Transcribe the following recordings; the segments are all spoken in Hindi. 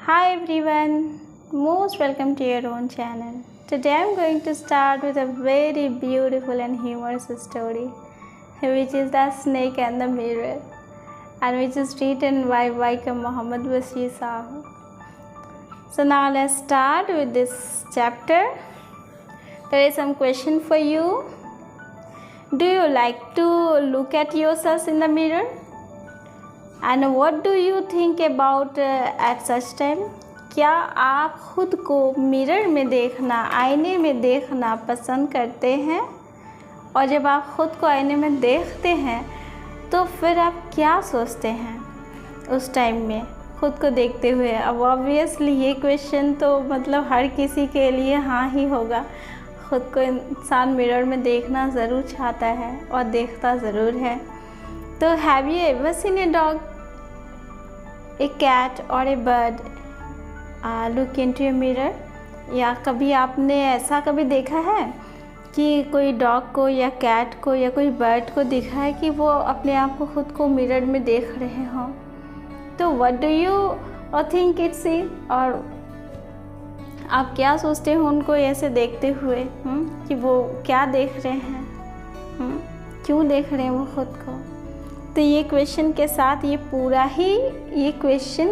Hi everyone, most welcome to your own channel. Today I'm going to start with a very beautiful and humorous story, which is The Snake and the Mirror, and which is written by Vaikom Muhammad Bashir Sahu. So now let's start with this chapter. There is some question for you. Do you like to look at yourself in the mirror? And what do you think about at such time? क्या आप खुद को मिरर में देखना, आईने में देखना पसंद करते हैं? और जब आप खुद को आईने में देखते हैं तो फिर आप क्या सोचते हैं उस टाइम में खुद को देखते हुए? अब ऑब्वियसली ये क्वेश्चन तो मतलब हर किसी के लिए हाँ ही होगा। खुद को इंसान मिरर में देखना ज़रूर चाहता है और देखता ज़रूर है। तो have you ever seen a dog, a cat और a bird look into a mirror? या कभी आपने ऐसा कभी देखा है कि कोई डॉग को या कैट को या कोई बर्ड को दिखा है कि वो अपने आप को खुद को मिरर में देख रहे हों? तो what do you think it's is? और आप क्या सोचते हो उनको ऐसे देखते हुए कि वो क्या देख रहे हैं, क्यों देख रहे हैं वो खुद को? तो ये क्वेश्चन के साथ ये क्वेश्चन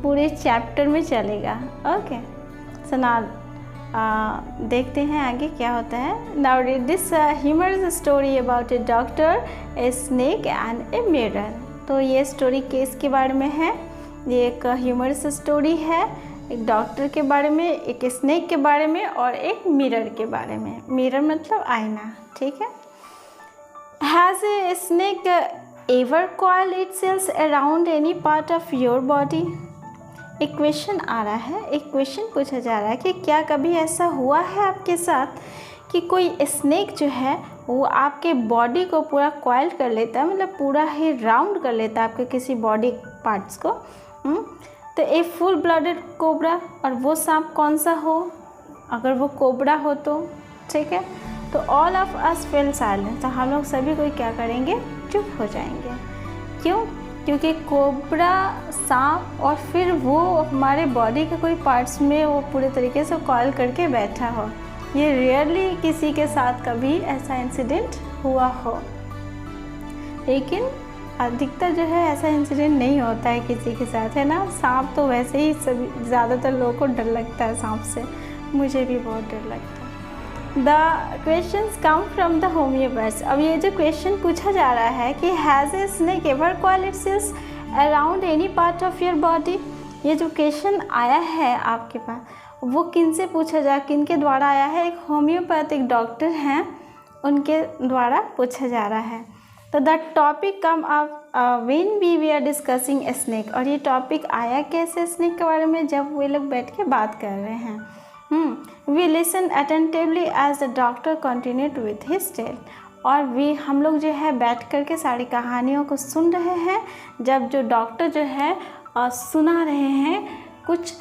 पूरे चैप्टर में चलेगा। ओके, सो नाउ देखते हैं आगे क्या होता है। Now read this humorous story about a doctor, a snake and a mirror. तो ये स्टोरी किसके बारे में है? ये एक ह्यूमरस स्टोरी है, एक डॉक्टर के बारे में, एक स्नेक के बारे में और एक मिरर के बारे में। मिरर मतलब आईना, ठीक है। Has a snake ever coiled itself around any part of your body? एक क्वेश्चन आ रहा है, एक क्वेश्चन पूछा जा रहा है कि क्या कभी ऐसा हुआ है आपके साथ कि कोई स्नेक जो है वो आपके बॉडी को पूरा कॉइल कर लेता है, मतलब पूरा ही राउंड कर लेता है आपके किसी बॉडी पार्ट्स को। तो ए फुल ब्लडेड कोबरा, और वो सांप कौन सा हो? अगर वो कोबरा हो तो ठीक है। तो all of us fail silent, तो हम लोग सभी कोई क्या करेंगे? चुप हो जाएंगे। क्यों? क्योंकि कोबरा सांप और फिर वो हमारे बॉडी के कोई पार्ट्स में वो पूरे तरीके से कॉइल करके बैठा हो। ये रेयरली किसी के साथ कभी ऐसा इंसिडेंट हुआ हो, लेकिन अधिकतर जो है ऐसा इंसिडेंट नहीं होता है किसी के साथ, है ना। सांप तो वैसे ही सभी ज़्यादातर लोगों को डर लगता है सांप से, मुझे भी बहुत डर लगता है। The questions come from the homeopaths. अब ये जो क्वेश्चन पूछा जा रहा है कि has a snake ever coiled itself around any part of your body, ये जो क्वेश्चन आया है आपके पास वो किन से पूछा जा, किन के द्वारा आया है? एक होम्योपैथिक डॉक्टर हैं, उनके द्वारा पूछा जा रहा है। तो the topic come up when we are discussing a snake. और ये टॉपिक आया कैसे स्नेक के बारे में? जब वे लोग बैठ के बात कर रहे हैं। We listen attentively as the doctor continued with his tale. और हम लोग जो है बैठ कर के सारी कहानियों को सुन रहे हैं, जब जो डॉक्टर जो है सुना रहे हैं कुछ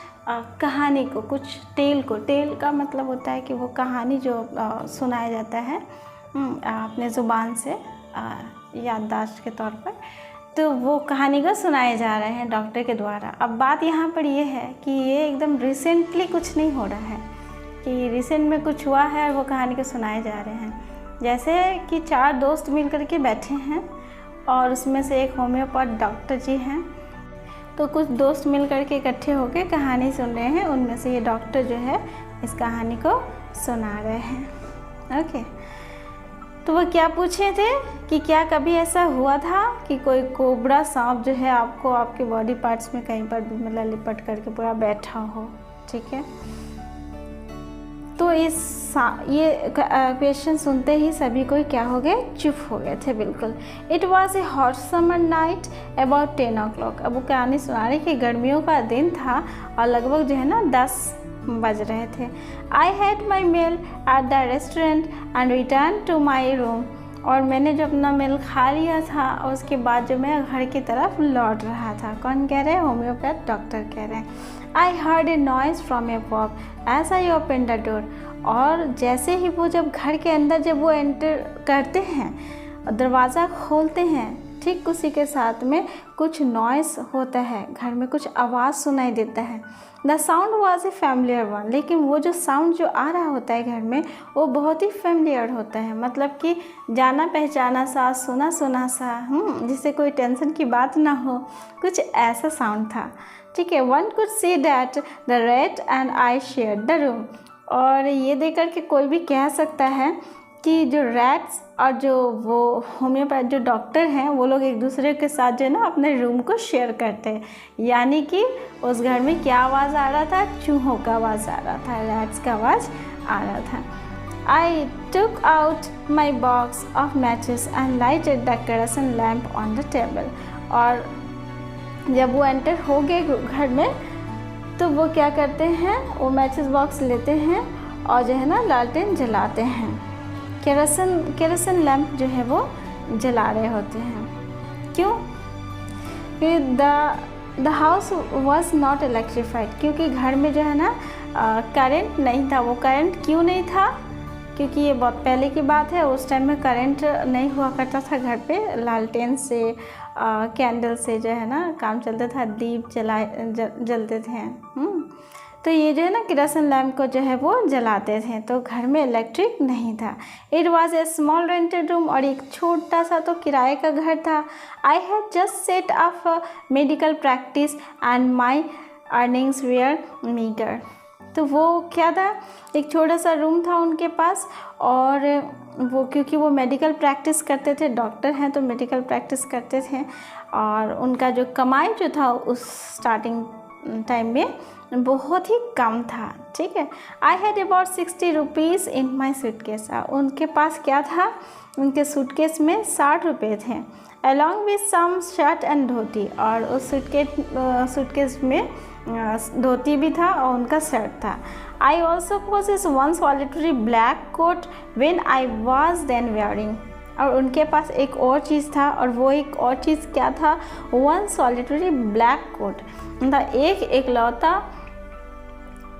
कहानी को, कुछ टेल को। टेल का मतलब होता है कि वो कहानी जो सुनाया जाता है अपने ज़ुबान से याददाश्त के तौर पर, तो वो कहानी को सुनाए जा रहे हैं डॉक्टर के द्वारा। अब बात यहाँ पर ये है कि ये एकदम रिसेंटली कुछ नहीं हो रहा है कि रिसेंट में कुछ हुआ है और वो कहानी को सुनाए जा रहे हैं। जैसे कि 4 दोस्त मिल कर के बैठे हैं और उसमें से एक होम्योपैथ डॉक्टर जी हैं, तो कुछ दोस्त मिल कर के इकट्ठे होकर कहानी सुन रहे हैं। उनमें से ये डॉक्टर जो है इस कहानी को सुना रहे हैं। ओके, तो वो क्या पूछे थे कि क्या कभी ऐसा हुआ था कि कोई कोबरा सांप जो है आपको आपके बॉडी पार्ट्स में कहीं पर भी मतलब लिपट करके पूरा बैठा हो, ठीक है। तो ये क्वेश्चन सुनते ही सभी कोई क्या हो गए? चुप हो गए थे बिल्कुल। It was A hot summer night about 10 o'clock। अब वो कहानी सुना रही कि गर्मियों का दिन था और लगभग जो है ना 10 बज रहे थे। I had my meal at the restaurant and return to my room. और मैंने जो अपना मील खा लिया था और उसके बाद जो मैं घर की तरफ लौट रहा था। कौन कह रहे हैं? होम्योपैथ डॉक्टर कह रहे हैं। I heard a noise from a pop as I open the door. और जैसे ही वो जब घर के अंदर जब वो एंटर करते हैं, दरवाज़ा खोलते हैं, ठीक उसी के साथ में कुछ नॉइस होता है, घर में कुछ आवाज़ सुनाई देता है। The sound was a familiar one, लेकिन वो जो साउंड जो आ रहा होता है घर में वो बहुत ही फैमिलियर होता है, मतलब कि जाना पहचाना सा, सुना सुना सा, जिससे कोई टेंशन की बात ना हो, कुछ ऐसा साउंड था। ठीक है, one could see that the rat and I share the room, और ये देख कर के कोई भी कह सकता है कि जो रैट्स और जो वो होम्योपैथ जो डॉक्टर हैं वो लोग एक दूसरे के साथ जो है ना अपने रूम को शेयर करते हैं। यानी कि उस घर में क्या आवाज़ आ रहा था, चूहों का आवाज़ आ रहा था, रैट्स का आवाज़ आ रहा था। I took out my box of matches and lighted the kerosene lamp on the table, और जब वो एंटर हो गए घर में तो वो क्या करते हैं, वो मैचेस बॉक्स लेते हैं और जो है ना लालटेन जलाते हैं, केरोसिन लैम्प जो है वो जला रहे होते हैं। क्यों? The house was not electrified, क्योंकि घर में जो है ना करंट नहीं था। वो करंट क्यों नहीं था? क्योंकि ये बहुत पहले की बात है, उस टाइम में करंट नहीं हुआ करता था घर पे, लालटेन से कैंडल से जो है ना काम चलता था, दीप जलते थे। तो ये जो है ना केरोसिन लैम्प को जो है वो जलाते थे, तो घर में इलेक्ट्रिक नहीं था। It was a small rented room, और एक छोटा सा तो किराए का घर था। I had just set off medical practice and my earnings were meagre. तो वो क्या था, एक छोटा सा रूम था उनके पास, और वो क्योंकि वो मेडिकल प्रैक्टिस करते थे, डॉक्टर हैं तो मेडिकल प्रैक्टिस करते थे, और उनका जो कमाई जो था उस स्टार्टिंग टाइम में बहुत ही कम था। ठीक है, I had about 60 rupees in my suitcase. उनके पास क्या था, उनके सूटकेस में 60 रुपये थे, along with some shirt and dhoti, और उस सूटकेस में धोती भी था और उनका शर्ट था। I also possess one solitary black coat when I was then wearing, और उनके पास एक और चीज़ था, और वो एक और चीज़ क्या था, वन सॉलिटरी ब्लैक कोट, मतलब एक एकलौता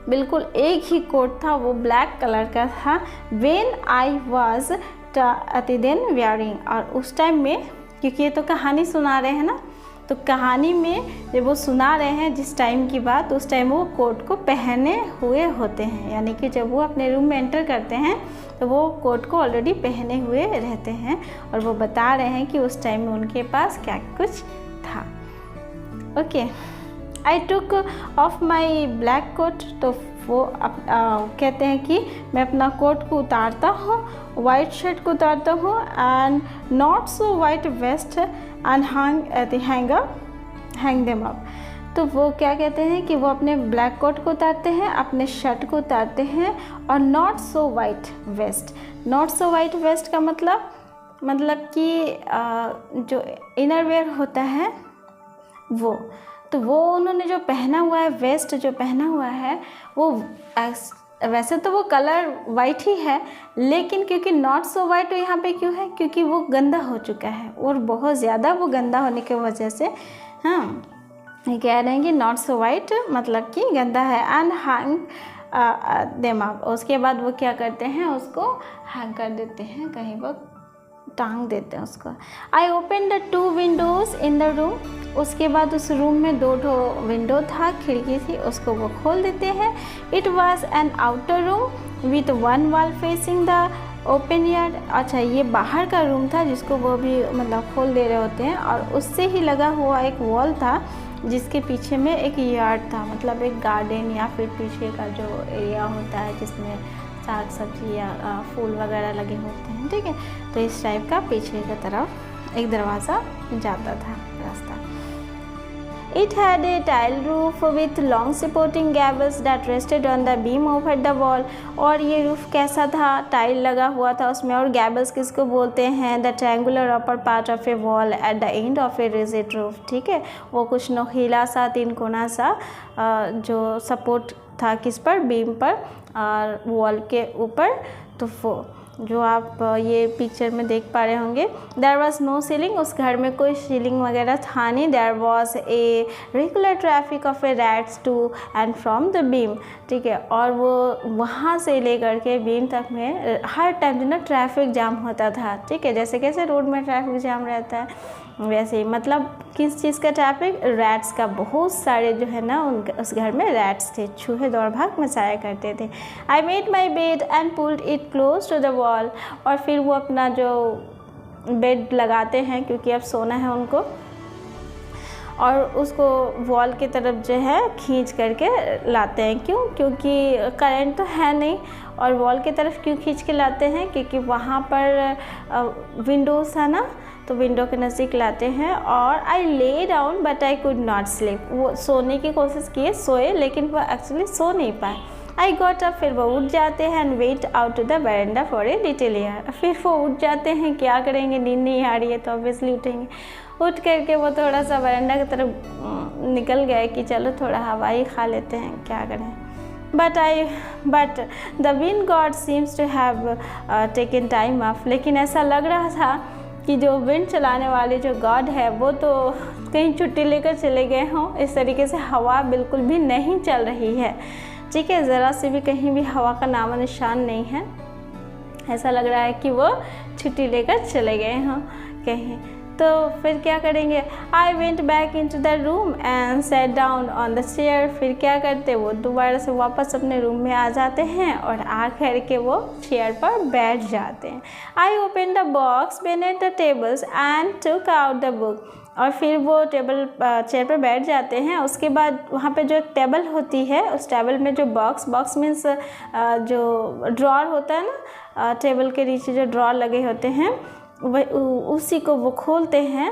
बिल्कुल एक ही कोट था, वो ब्लैक कलर का था। When I was then wearing, और उस टाइम में, क्योंकि ये तो कहानी सुना रहे हैं ना, तो कहानी में जब वो सुना रहे हैं जिस टाइम की बात, उस टाइम वो कोट को पहने हुए होते हैं, यानी कि जब वो अपने रूम में एंटर करते हैं तो वो कोट को ऑलरेडी पहने हुए रहते हैं, और वो बता रहे हैं कि उस टाइम में उनके पास क्या कुछ था। Okay, I took off my black coat, तो वो कहते हैं कि मैं अपना कोट को उतारता हूँ, वाइट शर्ट को उतारता हूँ, and not so white vest and hang them up. तो वो क्या कहते हैं कि वो अपने ब्लैक कोट को उतारते हैं, अपने शर्ट को उतारते हैं, और not so white vest. Not so white vest का मतलब कि जो इनर वेयर होता है वो, तो वो उन्होंने जो पहना हुआ है, वेस्ट जो पहना हुआ है, वो वैसे तो वो कलर वाइट ही है, लेकिन क्योंकि नॉट सो वाइट यहाँ पे क्यों है, क्योंकि वो गंदा हो चुका है, और बहुत ज़्यादा वो गंदा होने की वजह से ये कह रहे हैं कि नॉट सो वाइट मतलब कि गंदा है। एंड हैंग देम अप, उसके बाद वो क्या करते हैं, उसको हैंग कर देते हैं, कहीं पर टांग देते हैं उसको। आई open the 2 Windows in the room, उसके बाद उस रूम में 2 विंडो था, खिड़की थी, उसको वो खोल देते हैं। It was an outer room with 1 wall facing the open yard. अच्छा, ये बाहर का रूम था जिसको वो भी मतलब खोल दे रहे होते हैं, और उससे ही लगा हुआ एक वॉल था जिसके पीछे में एक यार्ड था, मतलब एक गार्डन या फिर पीछे का जो एरिया होता है जिसमें साग सब्जी या फूल वगैरह लगे होते हैं। ठीक है, तो इस टाइप का पीछे की तरफ एक दरवाज़ा जाता था रास्ता। It had a tile roof with long supporting gables that rested on the beam over the wall। और ये रूफ कैसा था, टाइल लगा हुआ था उसमें, और गैबल्स किसको बोलते हैं, the triangular upper part of A wall at the end of a rigid roof. ठीक है, वो कुछ नोकीला सा, 3 कोना सा जो सपोर्ट था किस पर, बीम पर और वॉल के ऊपर। तो वो जो आप ये पिक्चर में देख पा रहे होंगे, देयर वॉज नो सीलिंग, उस घर में कोई सीलिंग वगैरह था नहीं। There was a regular traffic of a rats to and from the beam. ठीक है, और वो वहाँ से लेकर के बीम तक में हर टाइम जो ना ट्रैफिक जाम होता था। ठीक है, जैसे कैसे रोड में ट्रैफिक जाम रहता है, वैसे ही मतलब किस चीज़ का टॉपिक, रैट्स का। बहुत सारे जो है ना उनके उस घर में रैट्स थे, चूहे दौड़ भाग मचाया करते थे। I made my bed and pulled it close to the wall, और फिर वो अपना जो बेड लगाते हैं क्योंकि अब सोना है उनको, और उसको वॉल की तरफ जो है खींच करके लाते हैं। क्यों? क्योंकि करंट तो है नहीं, और वॉल की तरफ क्यों खींच के लाते हैं? क्योंकि वहाँ पर विंडोज़ है ना, तो विंडो के नज़दीक लाते हैं। और I lay down but I could not sleep, वो सोने की कोशिश किए, सोए, लेकिन वो एक्चुअली सो नहीं पाए। आई गॉट अप, फिर वो उठ जाते हैं, and went out to the veranda for a little air. फिर वो उठ जाते हैं, क्या करेंगे, नींद नहीं आ रही है तो ऑब्वियसली उठेंगे। उठ करके वो थोड़ा सा बरंडा की तरफ निकल गए कि चलो थोड़ा हवा ही खा लेते हैं, क्या करें। But the wind god seems to have taken time off, लेकिन ऐसा लग रहा था कि जो विंड चलाने वाले जो गॉड है वो तो कहीं छुट्टी लेकर चले गए हों। इस तरीके से हवा बिल्कुल भी नहीं चल रही है, ठीक है, ज़रा से भी कहीं भी हवा का नाम निशान नहीं है। ऐसा लग रहा है कि वो छुट्टी लेकर चले गए हों कहीं। तो फिर क्या करेंगे? I went back into the room and sat down on the chair. फिर क्या करते, वो दोबारा से वापस अपने रूम में आ जाते हैं और आ कर के वो चेयर पर बैठ जाते हैं। आई open the box beneath the tables and took out the book. और फिर वो चेयर पर बैठ जाते हैं। उसके बाद वहाँ पे जो एक टेबल होती है, उस टेबल में जो बॉक्स मीन्स जो ड्रॉर होता है ना, टेबल के नीचे जो ड्रॉर लगे होते हैं, वह उसी को वो खोलते हैं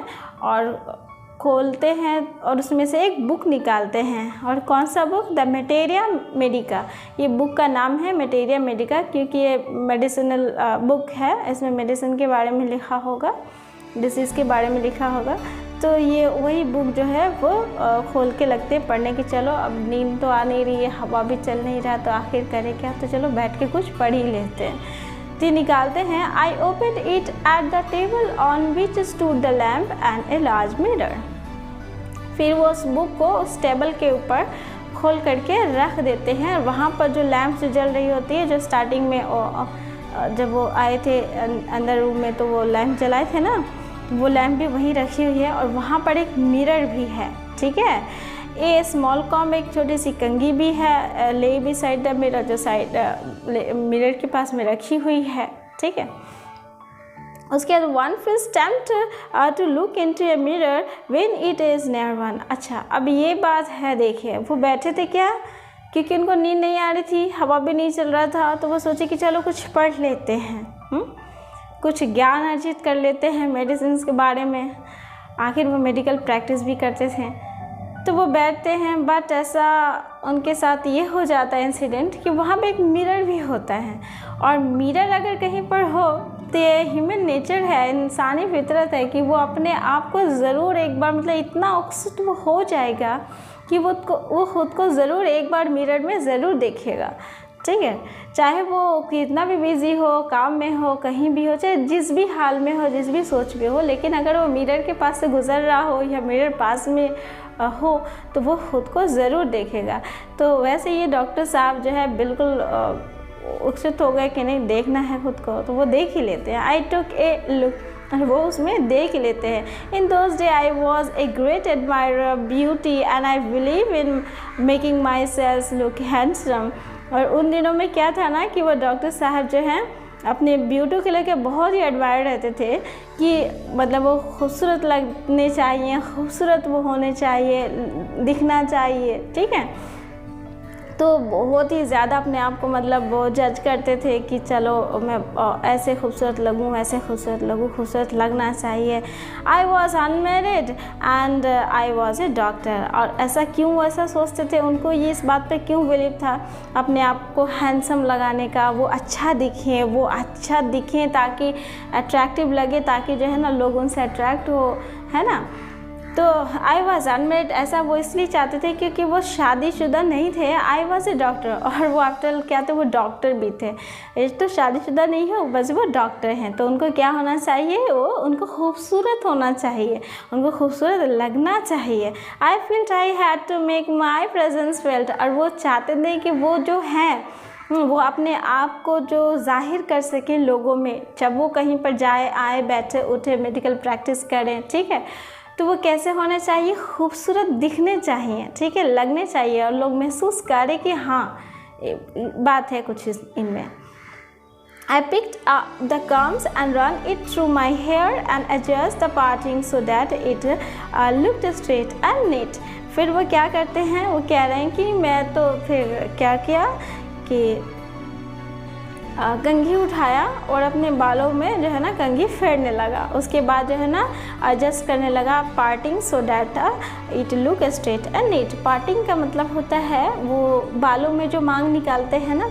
और उसमें से एक बुक निकालते हैं। और कौन सा बुक? The Materia Medica. ये बुक का नाम है मैटेरिया मेडिका, क्योंकि ये मेडिसिनल बुक है। इसमें मेडिसिन के बारे में लिखा होगा, डिसीज़ के बारे में लिखा होगा। तो ये वही बुक जो है वो खोल के लगते हैं पढ़ने की। चलो अब नींद तो आ नहीं रही है, हवा भी चल नहीं रहा, तो आखिर करें क्या, तो चलो बैठ के कुछ पढ़ ही लेते हैं। तो निकालते हैं। I open it at the table on which stood the lamp and a large mirror. फिर वो उस बुक को उस टेबल के ऊपर खोल करके रख देते हैं। वहाँ पर जो लैम्प जो जल रही होती है, जो स्टार्टिंग में जब वो आए थे अंदर रूम में तो वो लैम्प जलाए थे ना, वो लैम्प भी वहीं रखी हुई है। और वहाँ पर एक मिरर भी है, ठीक है। ए स्मॉल कॉम, एक छोटी सी कंघी भी है, ले भी साइड द मिरर, जो साइड मिरर के पास में रखी हुई है, ठीक है। उसके बाद one feels tempt to look into a mirror when it is near one. अच्छा, अब ये बात है, देखिए वो बैठे थे क्या, क्योंकि उनको नींद नहीं आ रही थी, हवा भी नहीं चल रहा था, तो वो सोचे कि चलो कुछ पढ़ लेते हैं, कुछ ज्ञान अर्जित कर लेते हैं मेडिसिन के बारे में। आखिर वो मेडिकल प्रैक्टिस भी करते थे। तो वो बैठते हैं, बट ऐसा उनके साथ ये हो जाता है इंसिडेंट कि वहाँ पे एक मिरर भी होता है। और मिरर अगर कहीं पर हो तो ये ह्यूमन नेचर है, इंसानी फितरत है कि वो अपने आप को ज़रूर एक बार, मतलब इतना उत्सुक वो हो जाएगा कि वो खुद को ज़रूर एक बार मिरर में ज़रूर देखेगा, ठीक है। चाहे वो कितना भी बिज़ी हो, काम में हो, कहीं भी हो, चाहे जिस भी हाल में हो, जिस भी सोच में हो, लेकिन अगर वो मिरर के पास से गुजर रहा हो या मिरर पास में हो तो वो खुद को ज़रूर देखेगा। तो वैसे ये डॉक्टर साहब जो है बिल्कुल उत्सुक हो गए कि नहीं, देखना है खुद को, तो वो देख ही लेते हैं। आई टुक ए लुक, और वो उसमें देख लेते हैं। In those day I was a great admirer beauty and I believe in making my self look handsome. और उन दिनों में क्या था ना कि वो डॉक्टर साहब जो हैं अपने ब्यूटी को लेकर बहुत ही एडमायर रहते थे कि मतलब वो खूबसूरत लगने चाहिए, खूबसूरत वो होने चाहिए, दिखना चाहिए, ठीक है। तो बहुत ही ज़्यादा अपने आप को मतलब वो जज करते थे कि चलो मैं ऐसे खूबसूरत लगूँ, ऐसे खूबसूरत लगूँ, खूबसूरत लगना चाहिए। I was unmarried and I was a doctor. और ऐसा क्यों ऐसा सोचते थे, उनको ये इस बात पे क्यों बिलीव था अपने आप को हैंडसम लगाने का, वो अच्छा दिखें ताकि अट्रैक्टिव लगे, ताकि जो है ना लोग उनसे अट्रैक्ट हो, है ना। तो आई वॉज अनमेरिड ऐसा वो इसलिए चाहते थे क्योंकि वो शादीशुदा नहीं थे। आई वॉज ए डॉक्टर, और वो आफ्टर क्या थे, वो डॉक्टर भी थे। ये तो शादीशुदा नहीं हो, बस वो डॉक्टर हैं। तो उनको क्या होना चाहिए, वो उनको खूबसूरत होना चाहिए, उनको खूबसूरत लगना चाहिए। I felt I had to make my presence felt, और वो चाहते थे कि वो जो हैं वो अपने आप को जो जाहिर कर सकें लोगों में, जब वो कहीं पर जाए आए बैठे उठे मेडिकल प्रैक्टिस करें, ठीक है। तो वो कैसे होने चाहिए, खूबसूरत दिखने चाहिए, ठीक है, लगने चाहिए, और लोग महसूस करें कि हाँ बात है कुछ इनमें। I picked up the combs and run it through my hair and adjust the parting so that it looked straight and neat. फिर वो क्या करते हैं, वो कह रहे हैं कि मैं तो फिर क्या किया कि कंघी उठाया और अपने बालों में जो है ना कंघी फेरने लगा। उसके बाद जो है ना एडजस्ट करने लगा parting so that it look straight and neat. Parting का मतलब होता है वो बालों में जो मांग निकालते हैं ना,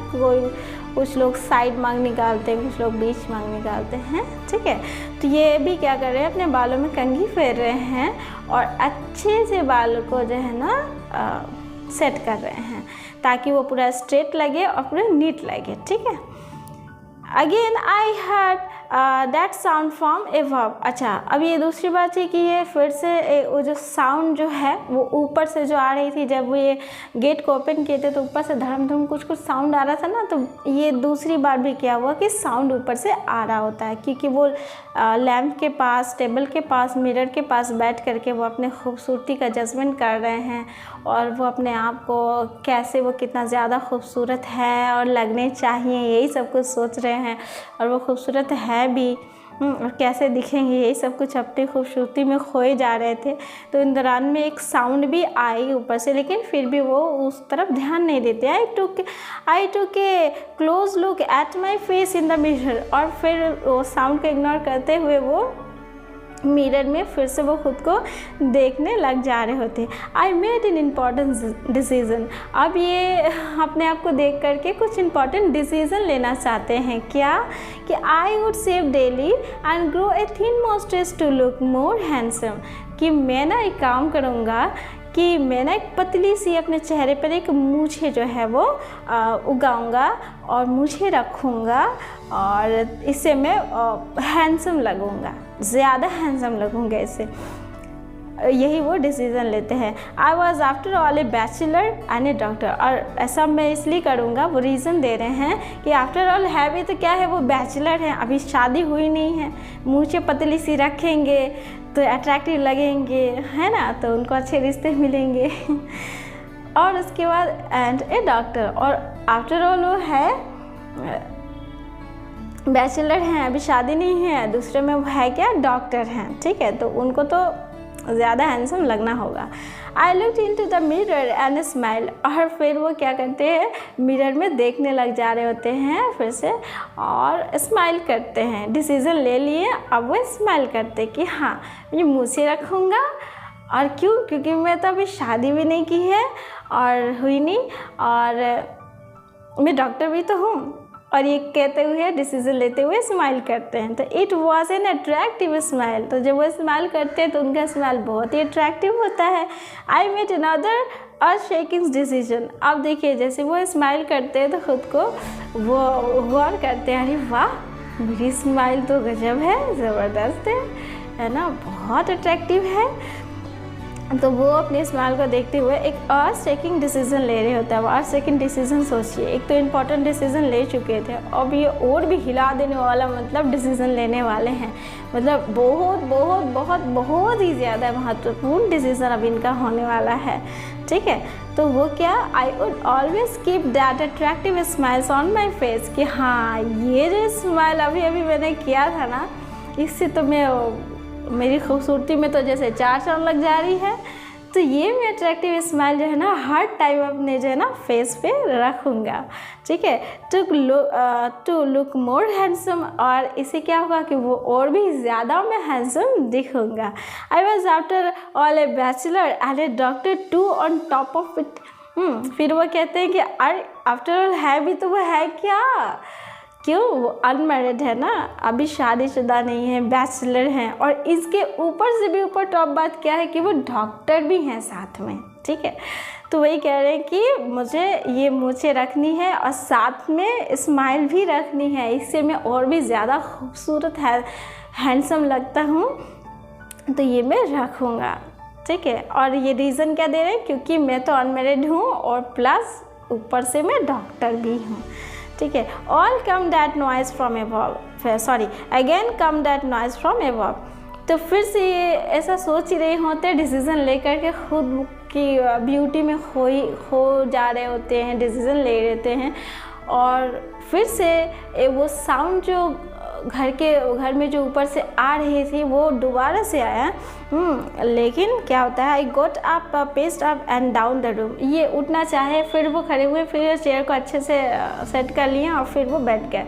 कुछ लोग साइड मांग निकालते हैं, कुछ लोग बीच मांग निकालते हैं, ठीक है। तो ये भी क्या कर रहे हैं, अपने बालों में कंघी फेर रहे हैं और अच्छे से बालों को जो है ना सेट कर रहे हैं ताकि वो पूरा स्ट्रेट लगे और पूरा नीट लगे, ठीक है। Again I heard that sound from above। अच्छा, अब ये दूसरी बात है कि ये फिर से वो जो साउंड जो है वो ऊपर से जो आ रही थी, जब वो ये गेट को ओपन किए थे तो ऊपर से धड़म धम कुछ साउंड आ रहा था ना। तो ये दूसरी बार भी क्या हुआ कि साउंड ऊपर से आ रहा होता है, क्योंकि वो लैम्प के पास, टेबल के पास, मिरर के पास बैठ करके वो अपने खूबसूरती का जजमेंट कर रहे हैं और वो अपने आप को कैसे वो कितना ज़्यादा खूबसूरत है और लगने चाहिए, यही सब कुछ सोच रहे हैं। और वो खूबसूरत है भी और कैसे दिखेंगे, यही सब कुछ अपनी खूबसूरती में खोए जा रहे थे। तो इन दौरान में एक साउंड भी आई ऊपर से, लेकिन फिर भी वो उस तरफ ध्यान नहीं देते। I took a close look at my face in the mirror. और फिर वो साउंड को इग्नोर करते हुए वो मिरर में फिर से वो खुद को देखने लग जा रहे होते। I made an important decision. अब ये अपने आप को देख करके कुछ इम्पॉर्टेंट डिसीज़न लेना चाहते हैं। क्या कि I would shave daily and grow a thin moustache to look more handsome. कि मैं ना एक काम करूँगा कि मैं ना एक पतली सी अपने चेहरे पर एक मूछें जो है वो उगाऊंगा और मूछें रखूँगा और इससे मैं हैंडसम लगूँगा, ज़्यादा हैंडसम लगूँगा इससे। यही वो डिसीज़न लेते हैं। आई was after all a bachelor and a doctor. और ऐसा मैं इसलिए करूँगा, वो रीज़न दे रहे हैं कि आफ्टर ऑल है भी तो क्या है, वो बैचलर हैं, अभी शादी हुई नहीं है, मूछें पतली सी रखेंगे तो अट्रैक्टिव लगेंगे, है ना, तो उनको अच्छे रिश्ते मिलेंगे। और उसके बाद एंड ए डॉक्टर। और आफ्टर ऑल वो है बैचलर हैं, अभी शादी नहीं है, दूसरे में वो है क्या, डॉक्टर हैं, ठीक है। तो उनको तो ज़्यादा हैंडसम लगना होगा। I looked into the mirror and smile. और फिर वो क्या करते हैं, मिरर में देखने लग जा रहे होते हैं फिर से और स्माइल करते हैं। डिसीज़न ले लिए, अब वो स्माइल करते कि हाँ मैं मूछें रखूँगा। और क्यों, क्योंकि मैं तो अभी शादी भी नहीं की है और हुई नहीं, और मैं डॉक्टर भी तो हूँ। और ये कहते हुए डिसीज़न लेते हुए स्माइल करते हैं। तो it was an attractive smile. तो जब वो स्माइल करते हैं तो उनका स्माइल बहुत ही अट्रैक्टिव होता है। I made another earth shaking decision. अब देखिए जैसे वो स्माइल करते हैं तो ख़ुद को वो गौर करते हैं, अरे वाह मेरी स्माइल तो गजब है, ज़बरदस्त है ना, बहुत अट्रैक्टिव है। तो वो अपने स्माइल को देखते हुए एक अर्थ टेकिंग डिसीज़न ले रहे होते हैं। अर्थ टेकिंग डिसीज़न सोचिए, एक तो इम्पॉर्टेंट डिसीज़न ले चुके थे, अब ये और भी हिला देने वाला मतलब डिसीज़न लेने वाले हैं। मतलब बहुत बहुत बहुत बहुत ही ज़्यादा महत्वपूर्ण डिसीज़न अब इनका होने वाला है, ठीक है। तो वो क्या, I would always keep that attractive smiles on my face. कि हाँ ये जो स्माइल अभी अभी मैंने किया था ना, इससे तो मेरी खूबसूरती में तो जैसे 4 चांद लग जा रही है। तो ये मैं अट्रैक्टिव स्माइल जो है ना हर टाइम अपने जो है ना फेस पे रखूँगा, ठीक है, टू लुक मोर हैंडसम। और इससे क्या होगा कि वो और भी ज़्यादा मैं हैंडसम दिखूँगा। I was after all a bachelor and a doctor too on top of it. फिर वो कहते हैं कि अरे आफ्टर ऑल है भी तो वो है क्या, क्यों, वो अनमैरिड है ना, अभी शादीशुदा नहीं है, बैचलर हैं। और इसके ऊपर से भी ऊपर टॉप बात क्या है कि वो डॉक्टर भी हैं साथ में, ठीक है। तो वही कह रहे हैं कि मुझे ये मूछें रखनी है और साथ में स्माइल भी रखनी है, इससे मैं और भी ज़्यादा खूबसूरत हैंडसम लगता हूँ, तो ये मैं रखूँगा, ठीक है। और ये रीज़न क्या दे रहे हैं, क्योंकि मैं तो अनमैरिड हूँ और प्लस ऊपर से मैं डॉक्टर भी हूँ। ठीक है। All come that noise from above, sorry again come that noise from above. तो फिर से ये ऐसा सोच ही रहे होते, डिसीज़न लेकर के खुद की ब्यूटी में हो जा रहे होते हैं, डिसीज़न ले लेते हैं, और फिर से वो साउंड जो घर में जो ऊपर से आ रही थी वो दोबारा से आया। लेकिन क्या होता है, I got up paced up and down the room. ये उठना चाहे, फिर वो खड़े हुए, फिर चेयर को अच्छे से सेट कर लिए और फिर वो बैठ गए,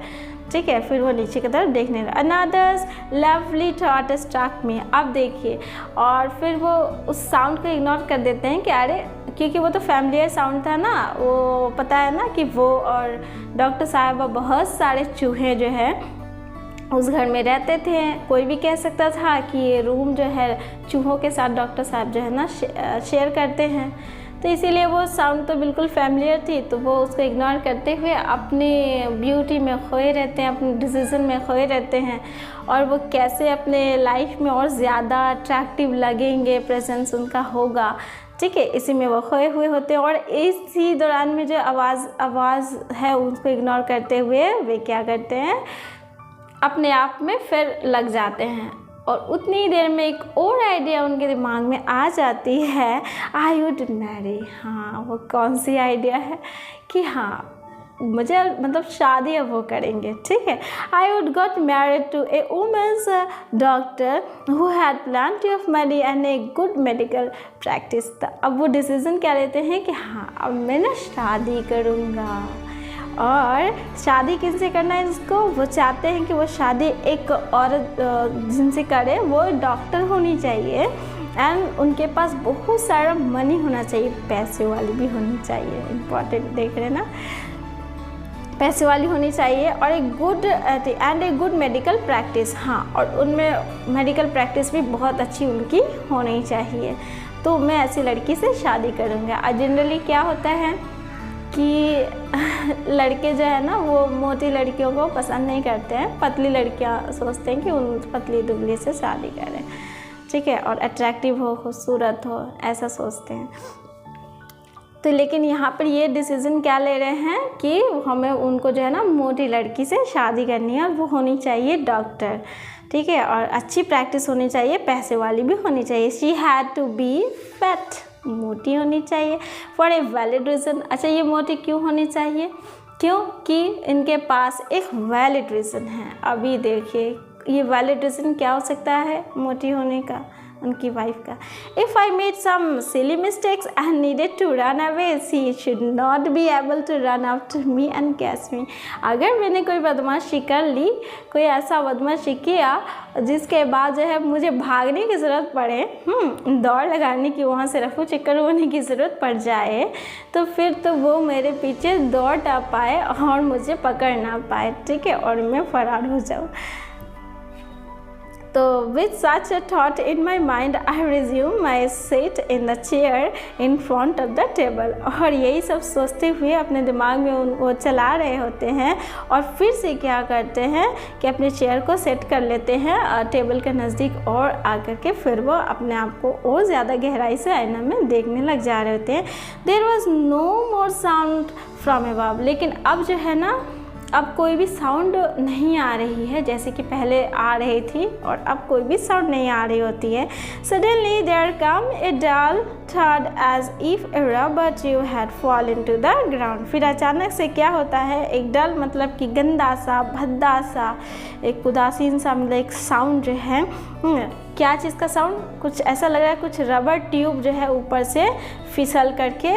ठीक है। फिर वो नीचे की तरफ देखने लगा। Another's lovely thought struck me. अब देखिए, और फिर वो उस साउंड को इग्नोर कर देते हैं कि अरे, क्योंकि वो तो फैमिलियर साउंड था ना, वो पता है ना कि वो और डॉक्टर साहब बहुत सारे चूहे जो है उस घर में रहते थे। कोई भी कह सकता था कि ये रूम जो है चूहों के साथ डॉक्टर साहब जो है ना शेयर करते हैं, तो इसीलिए वो साउंड तो बिल्कुल फैमिलियर थी, तो वो उसको इग्नोर करते हुए अपनी ब्यूटी में खोए रहते हैं, अपने डिसीज़न में खोए रहते हैं, और वो कैसे अपने लाइफ में और ज़्यादा अट्रैक्टिव लगेंगे, प्रेजेंस उनका होगा, ठीक है, इसी में वो खोए हुए होते हैं। और इसी दौरान में जो आवाज़ है उसको इग्नोर करते हुए वे क्या करते हैं, अपने आप में फिर लग जाते हैं, और उतनी देर में एक और आइडिया उनके दिमाग में आ जाती है, आई वुड मैरी। हाँ, वो कौन सी आइडिया है कि हाँ, मुझे मतलब शादी अब वो करेंगे, ठीक है। I would got married to a women's doctor who had plenty of money and a good medical practice. अब वो डिसीज़न क्या लेते हैं कि हाँ, अब मैं ना शादी करूँगा। और शादी किनसे करना है इसको, वो चाहते हैं कि वो शादी एक औरत जिनसे करे वो डॉक्टर होनी चाहिए, एंड उनके पास बहुत सारा मनी होना चाहिए, पैसे वाली भी होनी चाहिए, इम्पॉर्टेंट देख रहे ना, पैसे वाली होनी चाहिए, और एक गुड मेडिकल प्रैक्टिस। हाँ, और उनमें मेडिकल प्रैक्टिस भी बहुत अच्छी उनकी होनी चाहिए, तो मैं ऐसी लड़की से शादी करूँगा। और जनरली क्या होता है कि लड़के जो है ना वो मोटी लड़कियों को पसंद नहीं करते हैं, पतली लड़कियां सोचते हैं कि उन पतली दुबली से शादी करें, ठीक है, और अट्रैक्टिव हो, खूबसूरत हो, ऐसा सोचते हैं। तो लेकिन यहाँ पर ये डिसीज़न क्या ले रहे हैं कि हमें उनको जो है ना मोटी लड़की से शादी करनी है, और वो होनी चाहिए डॉक्टर, ठीक है, और अच्छी प्रैक्टिस होनी चाहिए, पैसे वाली भी होनी चाहिए। She had to be fat, मोटी होनी चाहिए, फॉर ए वैलिड रीज़न। अच्छा, ये मोटी क्यों होनी चाहिए, क्योंकि इनके पास एक वैलिड रीज़न है। अभी देखिए ये वैलिड रीज़न क्या हो सकता है मोटी होने का, उनकी वाइफ का। If I made some silly mistakes and needed to run away, she should not be able to run after me and catch me. अगर मैंने कोई बदमाशी कर ली, कोई ऐसा बदमाशी किया जिसके बाद जो है मुझे भागने की ज़रूरत पड़े, दौड़ लगाने की, वहाँ से रफू चक्कर होने की ज़रूरत पड़ जाए, तो फिर तो वो मेरे पीछे दौड़ ना पाए और मुझे पकड़ ना पाए, ठीक है, और मैं फरार हो जाऊँ। तो with such a thought in my mind, I resume my seat in the chair in front of the table। और यही सब सोचते हुए अपने दिमाग में वो चला रहे होते हैं, और फिर से क्या करते हैं कि अपने चेयर को सेट कर लेते हैं टेबल के नज़दीक, और आकर के फिर वो अपने आप को और ज़्यादा गहराई से आईना में देखने लग जा रहे होते हैं। There was no more sound from above। लेकिन अब जो है ना, अब कोई भी साउंड नहीं आ रही है जैसे कि पहले आ रही थी, और अब कोई भी साउंड नहीं आ रही होती है। Suddenly there came a dull thud as if a rubber tube had fallen to the ground। फिर अचानक से क्या होता है, एक डल मतलब कि गंदा सा, भद्दा सा, एक उदासीन सा, मतलब एक साउंड जो है, क्या चीज़ का साउंड, कुछ ऐसा लग रहा है कुछ रबर ट्यूब जो है ऊपर से फिसल करके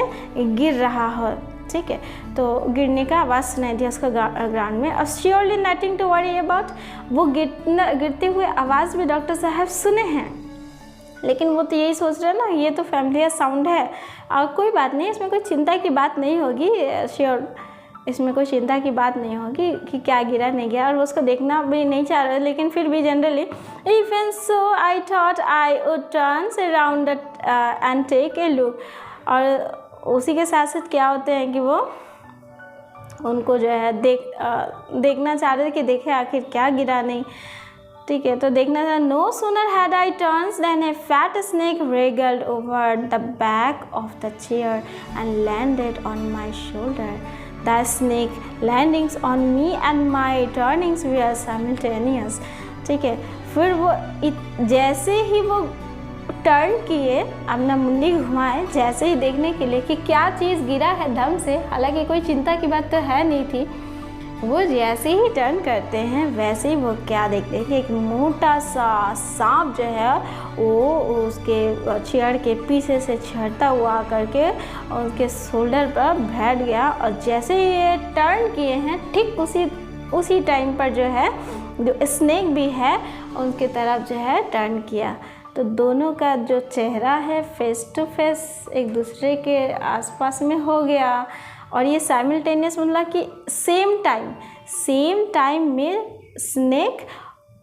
गिर रहा हो, ठीक है, तो गिरने का आवाज़ सुनाई दिया उसका ग्राउंड में। और surely nothing to worry about, वो गिरते हुए आवाज़ भी डॉक्टर साहब सुने हैं, लेकिन वो तो यही सोच रहे हैं ना, ये तो फैमिलियर साउंड है, और कोई बात नहीं, इसमें कोई चिंता की बात नहीं होगी, श्योर इसमें कोई चिंता की बात नहीं होगी कि क्या गिरा नहीं गिरा, और वो उसको देखना भी नहीं चाह रहे, लेकिन फिर भी generally even so I thought I would turn around and take a look. और उसी के साथ साथ क्या होते हैं कि वो उनको जो है देखना चाह रहे थे कि देखे आखिर क्या गिरा नहीं, ठीक है, तो देखना था। No sooner had I turns than a fat snake wriggled over the back of the chair and landed on my shoulder. The snake landings on me and my turnings were simultaneous. ठीक है, फिर वो जैसे ही वो टर्न किए, अपना मुंडी घुमाए जैसे ही देखने के लिए कि क्या चीज़ गिरा है धम से, हालांकि कोई चिंता की बात तो है नहीं थी, वो जैसे ही टर्न करते हैं वैसे ही वो क्या देखते हैं कि एक मोटा सा सांप जो है वो उसके चेयर के पीछे से चढ़ता हुआ आकर के उसके शोल्डर पर बैठ गया। और जैसे ही ये टर्न किए हैं ठीक उसी टाइम पर जो है जो स्नेक भी है उनकी तरफ जो है टर्न किया। तो दोनों का जो चेहरा है फेस टू फेस एक दूसरे के आसपास में हो गया। और ये साइमल्टेनियस मतलब कि सेम टाइम में स्नेक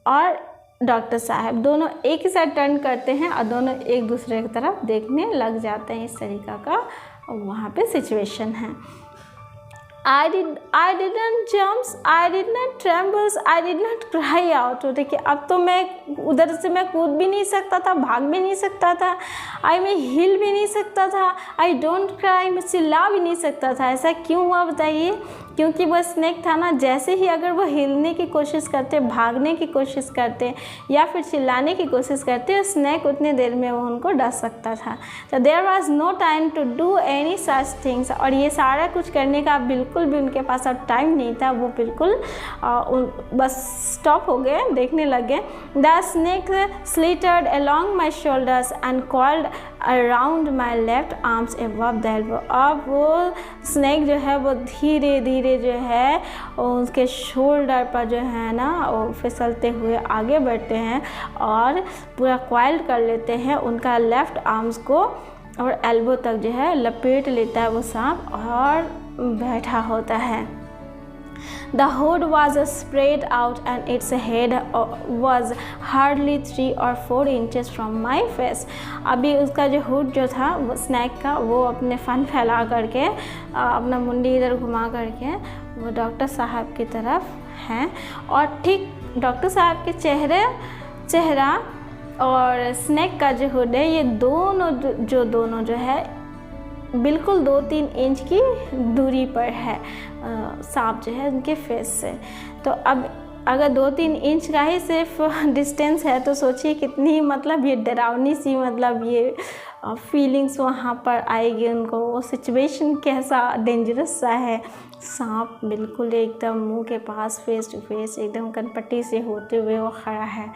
और डॉक्टर साहब दोनों एक ही साथ टर्न करते हैं और दोनों एक दूसरे की तरफ देखने लग जाते हैं। इस तरीक़ा का वहाँ पे सिचुएशन है। I didn't jump, I did not tremble, I did not cry out। तो देखिए अब तो मैं उधर से मैं कूद भी नहीं सकता था, भाग भी नहीं सकता था, मैं हिल भी नहीं सकता था, I don't cry, मैं चिल्ला भी नहीं सकता था। ऐसा क्यों हुआ बताइए? क्योंकि वो स्नेक था ना, जैसे ही अगर वो हिलने की कोशिश करते, भागने की कोशिश करते या फिर चिल्लाने की कोशिश करते, स्नेक उतने देर में वो उनको डस सकता था। तो there was no time to do any such things. और ये सारा कुछ करने का बिल्कुल भी उनके पास अब टाइम नहीं था। वो बिल्कुल बस स्टॉप हो गए, देखने लग गए। The snake slithered along my shoulders and coiled around my left arms above the elbow. अब वो स्नेक जो है वो धीरे धीरे जो है उसके शोल्डर पर जो है ना वो फिसलते हुए आगे बढ़ते हैं और पूरा क्वाइल्ड कर लेते हैं उनका लेफ़्ट आर्म्स को और एल्बो तक जो है लपेट लेता है वो सांप और बैठा होता है। The hood was spread out and its head was hardly 3 or 4 inches from my face। अभी उसका जो हुड जो था वो स्नैक का वो अपने फन फैला करके अपना मुंडी इधर घुमा करके वो डॉक्टर साहब की तरफ है। और ठीक डॉक्टर साहब के चेहरा और स्नैक का जो हुड है ये दोनों जो है बिल्कुल 2-3 इंच की दूरी पर है सांप जो है उनके फेस से। तो अब अगर 2-3 इंच का ही सिर्फ डिस्टेंस है तो सोचिए कितनी मतलब ये डरावनी सी मतलब ये फीलिंग्स वहाँ पर आएगी उनको। वो सिचुएशन कैसा डेंजरस सा है। सांप बिल्कुल एकदम मुंह के पास फेस टू फेस एकदम कनपट्टी से होते हुए वो खड़ा है।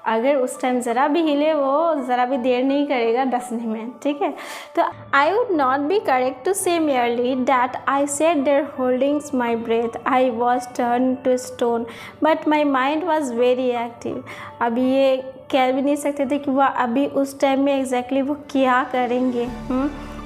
अगर उस टाइम ज़रा भी हिले वो ज़रा भी देर नहीं करेगा डसने में, ठीक है। तो I would not be correct to say merely that I said there holdings my breath I was turn to stone but my mind was very active. अभी ये कह भी नहीं सकते थे कि वह अभी उस टाइम में एग्जैक्टली वो क्या करेंगे,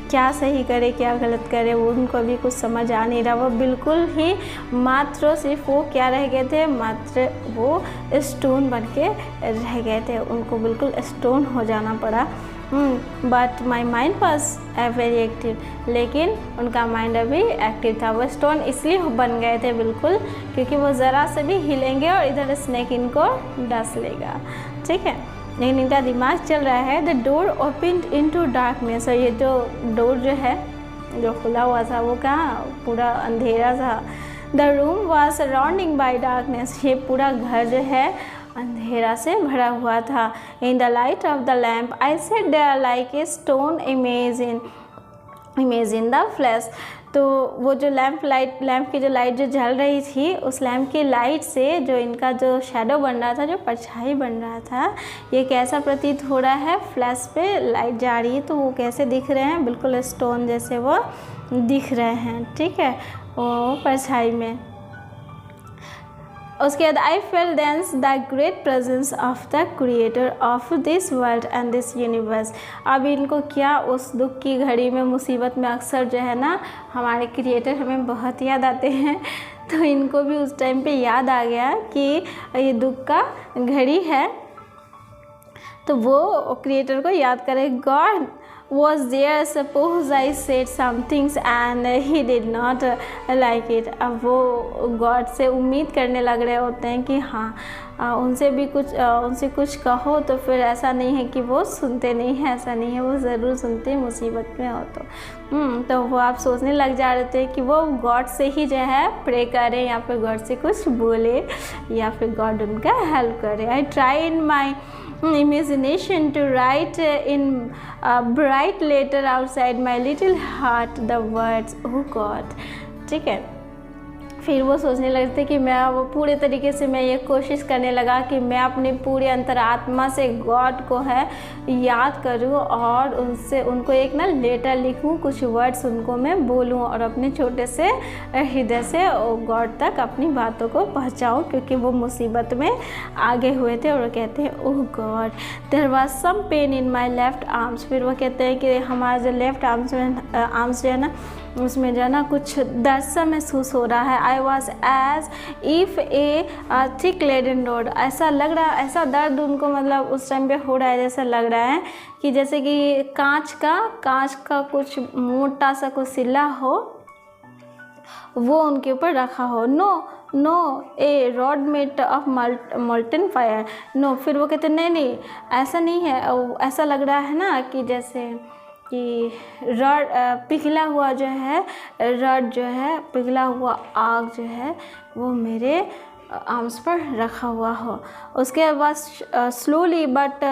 क्या सही करे क्या गलत करे, वो उनको अभी कुछ समझ आ नहीं रहा। वो बिल्कुल ही मात्र सिर्फ वो क्या रह गए थे, मात्र वो स्टोन बन के रह गए थे। उनको बिल्कुल स्टोन हो जाना पड़ा। But my mind was very active. लेकिन उनका माइंड अभी एक्टिव था। वो स्टोन इसलिए बन गए थे बिल्कुल क्योंकि वो ज़रा से भी हिलेंगे और इधर स्नेक इनको डस लेगा, ठीक है। लेकिन इनका दिमाग चल रहा है। The door opened into darkness. और ये जो डोर जो है जो खुला हुआ था वो कहाँ पूरा अंधेरा था। The room was surrounding by darkness. ये पूरा घर जो है अंधेरा से भरा हुआ था। In the light of the lamp I said they are like a stone image in the flesh. तो वो जो लैम्प की जो लाइट जो जल रही थी उस लैम्प की लाइट से जो इनका जो शैडो बन रहा था, जो परछाई बन रहा था, ये कैसा प्रतीत हो रहा है। फ्लैश पे लाइट जा रही है तो वो कैसे दिख रहे हैं, बिल्कुल स्टोन जैसे वो दिख रहे हैं, ठीक है, वो परछाई में। उसके बाद I felt thence the great presence of the creator of this world and this universe. अब इनको क्या उस दुख की घड़ी में, मुसीबत में अक्सर जो है ना हमारे क्रिएटर हमें बहुत याद आते हैं। तो इनको भी उस टाइम पे याद आ गया कि ये दुख का घड़ी है तो वो क्रिएटर को याद करे। God was there, suppose I said some things and he did not like it. अब वो गॉड से उम्मीद करने लग रहे होते हैं कि हाँ उनसे कुछ कहो तो फिर ऐसा नहीं है कि वो सुनते नहीं हैं, ऐसा नहीं है, वो ज़रूर सुनते हैं मुसीबत में हो तो वो आप सोचने लग जा रहे थे कि वो गॉड से ही जो है प्रे करें या फिर गॉड से कुछ बोले या फिर गॉड उनका हेल्प करे. I try in my imagination to write in a bright letter outside my little heart the words oh God. ठीक है, फिर वो सोचने लगते थे कि मैं वो पूरे तरीके से मैं ये कोशिश करने लगा कि मैं अपनी पूरी अंतरात्मा से गॉड को है याद करूं और उनको एक ना लेटर लिखूं, कुछ वर्ड्स उनको मैं बोलूं और अपने छोटे से हृदय से गॉड तक अपनी बातों को पहुंचाऊं, क्योंकि वो मुसीबत में आगे हुए थे. और वो कहते हैं oh God there was some pain in my left arms. फिर वो कहते हैं कि हमारा जो लेफ्ट आर्म्स जो है ना उसमें जो है ना कुछ दर्द सा महसूस हो रहा है. I was as if a thick leaden rod. ऐसा लग रहा, ऐसा दर्द उनको मतलब उस टाइम पे हो रहा है, जैसा लग रहा है कि जैसे कि कांच का कुछ मोटा सा कुछ सिला हो, वो उनके ऊपर रखा हो. No a rod made of molten fire. No, फिर वो कहते नहीं ऐसा नहीं है, ऐसा लग रहा है ना कि जैसे कि रॉड पिघला हुआ जो है, रॉड जो है पिघला हुआ आग जो है वो मेरे आर्म्स पर रखा हुआ हो. उसके बाद slowly but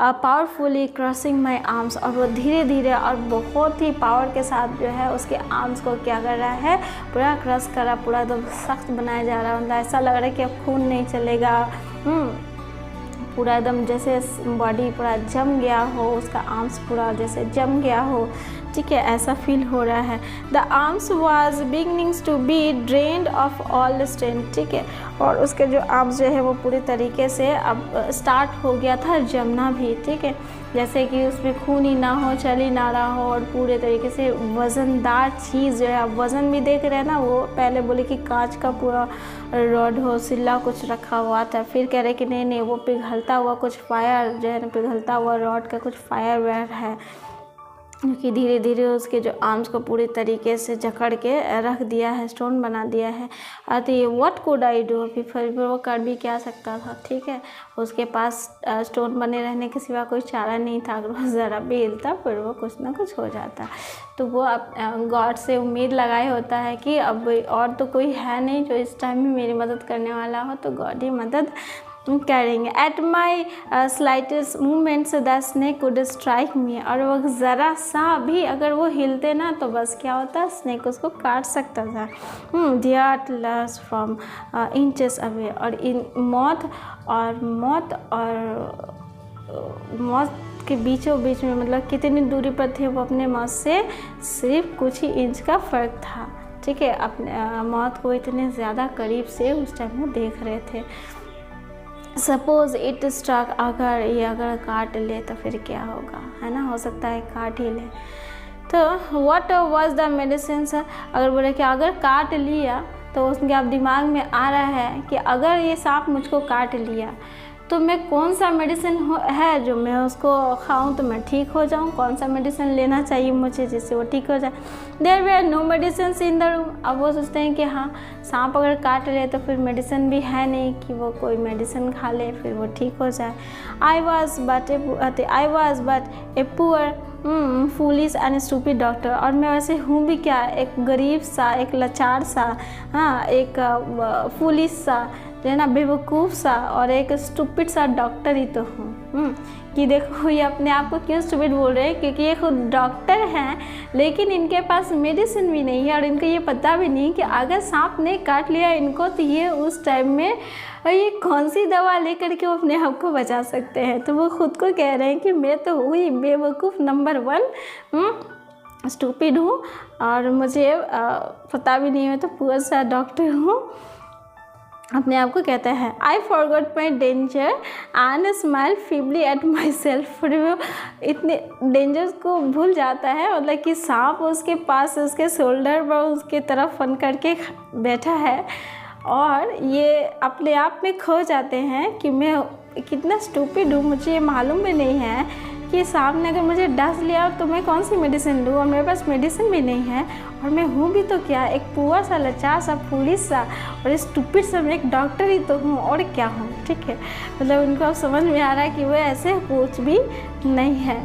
powerfully crossing my arms. और वो धीरे धीरे और बहुत ही पावर के साथ जो है उसके आर्म्स को क्या कर रहा है, पूरा क्रॉस कर रहा, पूरा एकदम सख्त बनाया जा रहा है. मतलब ऐसा लग रहा है कि अब खून नहीं चलेगा, पूरा एकदम जैसे बॉडी पूरा जम गया हो, उसका आर्म्स पूरा जैसे जम गया हो. ठीक है, ऐसा फील हो रहा है. The arms was beginnings to be drained off all strength. ठीक है, और उसके जो आर्म्स जो है वो पूरे तरीके से अब स्टार्ट हो गया था जमना भी. ठीक है, जैसे कि उसमें खून ही ना हो, चल ही ना रहा हो, और पूरे तरीके से वज़नदार चीज़ जो है, अब वज़न भी देख रहे हैं ना, वो पहले बोले कि कांच का पूरा रॉड हो, सिल्ला कुछ रखा हुआ था. फिर कह रहे कि नहीं वो पिघलता हुआ कुछ फायर जो है ना, पिघलता हुआ रॉड का कुछ फायर वेयर है कि धीरे धीरे उसके जो आर्म्स को पूरी तरीके से जकड़ के रख दिया है, स्टोन बना दिया है. अति व्हाट कुड आई डू. फिर वो कर भी क्या सकता था. ठीक है, उसके पास स्टोन बने रहने के सिवा कोई चारा नहीं था. अगर वो ज़रा भी हिलता फिर वो कुछ ना कुछ हो जाता. तो वो अब गॉड से उम्मीद लगाए होता है कि अब और तो कोई है नहीं जो इस टाइम में मेरी मदद करने वाला हो, तो गॉड ही मदद करेंगे. At my slightest movements the snake could strike मी. और वो ज़रा सा भी अगर वो हिलते ना तो बस क्या होता, स्नेक उसको काट सकता था. डियर लस फ्रॉम इंचेस अवे. और इन मौत के बीचों बीच में, मतलब कितनी दूरी पर थे वो अपने मौत से, सिर्फ कुछ ही इंच का फ़र्क था. ठीक है, अपने मौत को इतने ज़्यादा करीब से उस टाइम में देख रहे थे. Suppose it struck. अगर काट ले तो फिर क्या होगा, है ना, हो सकता है काट ही ले. तो व्हाट वाज द मेडिसिन. अगर बोले कि अगर काट लिया तो उसके अब दिमाग में आ रहा है कि अगर ये सांप मुझको काट लिया तो मैं कौन सा मेडिसिन है जो मैं उसको खाऊं तो मैं ठीक हो जाऊं, कौन सा मेडिसिन लेना चाहिए मुझे जिससे वो ठीक हो जाए. There were no medicine in the room. अब वो सोचते हैं कि हाँ सांप अगर काट ले तो फिर मेडिसिन भी है नहीं कि वो कोई मेडिसिन खा ले फिर वो ठीक हो जाए. I was but a poor foolish and stupid doctor. और मैं वैसे हूँ भी क्या, एक गरीब सा, एक लाचार सा, हाँ एक फूलिश सा जो है ना, बेवकूफ़ सा, और एक स्टूपिड सा डॉक्टर ही तो हूँ. कि देखो ये अपने आप को क्यों स्टूपिड बोल रहे हैं, क्योंकि ये खुद डॉक्टर हैं लेकिन इनके पास मेडिसिन भी नहीं है और इनको ये पता भी नहीं कि अगर सांप ने काट लिया इनको तो ये उस टाइम में ये कौन सी दवा लेकर के वो अपने आप को बचा सकते हैं. तो वो खुद को कह रहे हैं कि मैं तो हुई बेवकूफ़ नंबर 1, स्टूपिड हूँ और मुझे पता भी नहीं, मैं तो पुअर सा डॉक्टर हूँ. अपने आप को कहता है. I forgot my danger and smile feebly at my self. वो इतने डेंजर्स को भूल जाता है, मतलब कि सांप उसके पास उसके शोल्डर पर उसके तरफ फन करके बैठा है और ये अपने आप में खो जाते हैं कि मैं कितना स्टूपिड हूँ. मुझे ये मालूम भी नहीं है कि सामने अगर मुझे डस लिया तो मैं कौन सी मेडिसिन लूँ, और मेरे पास मेडिसिन भी नहीं है, और मैं हूँ भी तो क्या, एक पुअर सा, लाचार सा, पुलिस सा और स्टूपिड सा, मैं एक डॉक्टर ही तो हूँ, और क्या हूँ। ठीक है, मतलब उनको अब समझ में आ रहा है कि वो ऐसे कुछ भी नहीं है।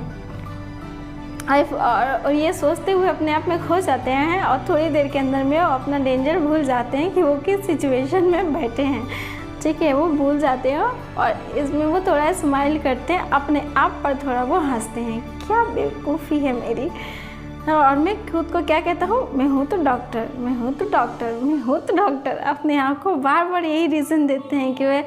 और ये सोचते हुए अपने आप में खो जाते हैं, और थोड़ी देर के अंदर में वो अपना डेंजर भूल जाते हैं कि वो किस सिचुएशन में बैठे हैं। ठीक है, वो भूल जाते हैं, और इसमें वो थोड़ा स्माइल करते हैं, अपने आप पर थोड़ा वो हंसते हैं, क्या बेवकूफ़ी है मेरी। और मैं खुद को क्या कहता हूँ, मैं हूँ तो डॉक्टर, मैं हूँ तो डॉक्टर, मैं हूँ तो डॉक्टर। अपने आप को बार बार यही रीज़न देते हैं कि मैं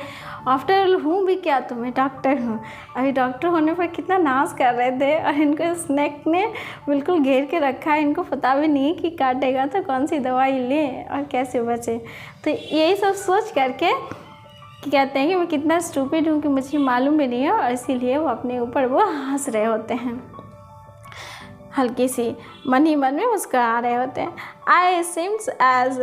आफ्टर ऑल हूँ भी क्या, तो मैं डॉक्टर हूँ। अभी डॉक्टर होने पर कितना नाज कर रहे थे, और इनको स्नेक ने बिल्कुल घेर के रखा है। इनको पता भी नहीं कि काटेगा तो कौन सी दवाई लें और कैसे बचें। तो यही सब सोच करके कि कहते हैं कि मैं कितना स्टूपिड हूँ कि मुझे मालूम भी नहीं है, और इसीलिए वो अपने ऊपर वो हंस रहे होते हैं, हल्की सी मन ही मन में मुस्कुरा रहे होते हैं। I seems as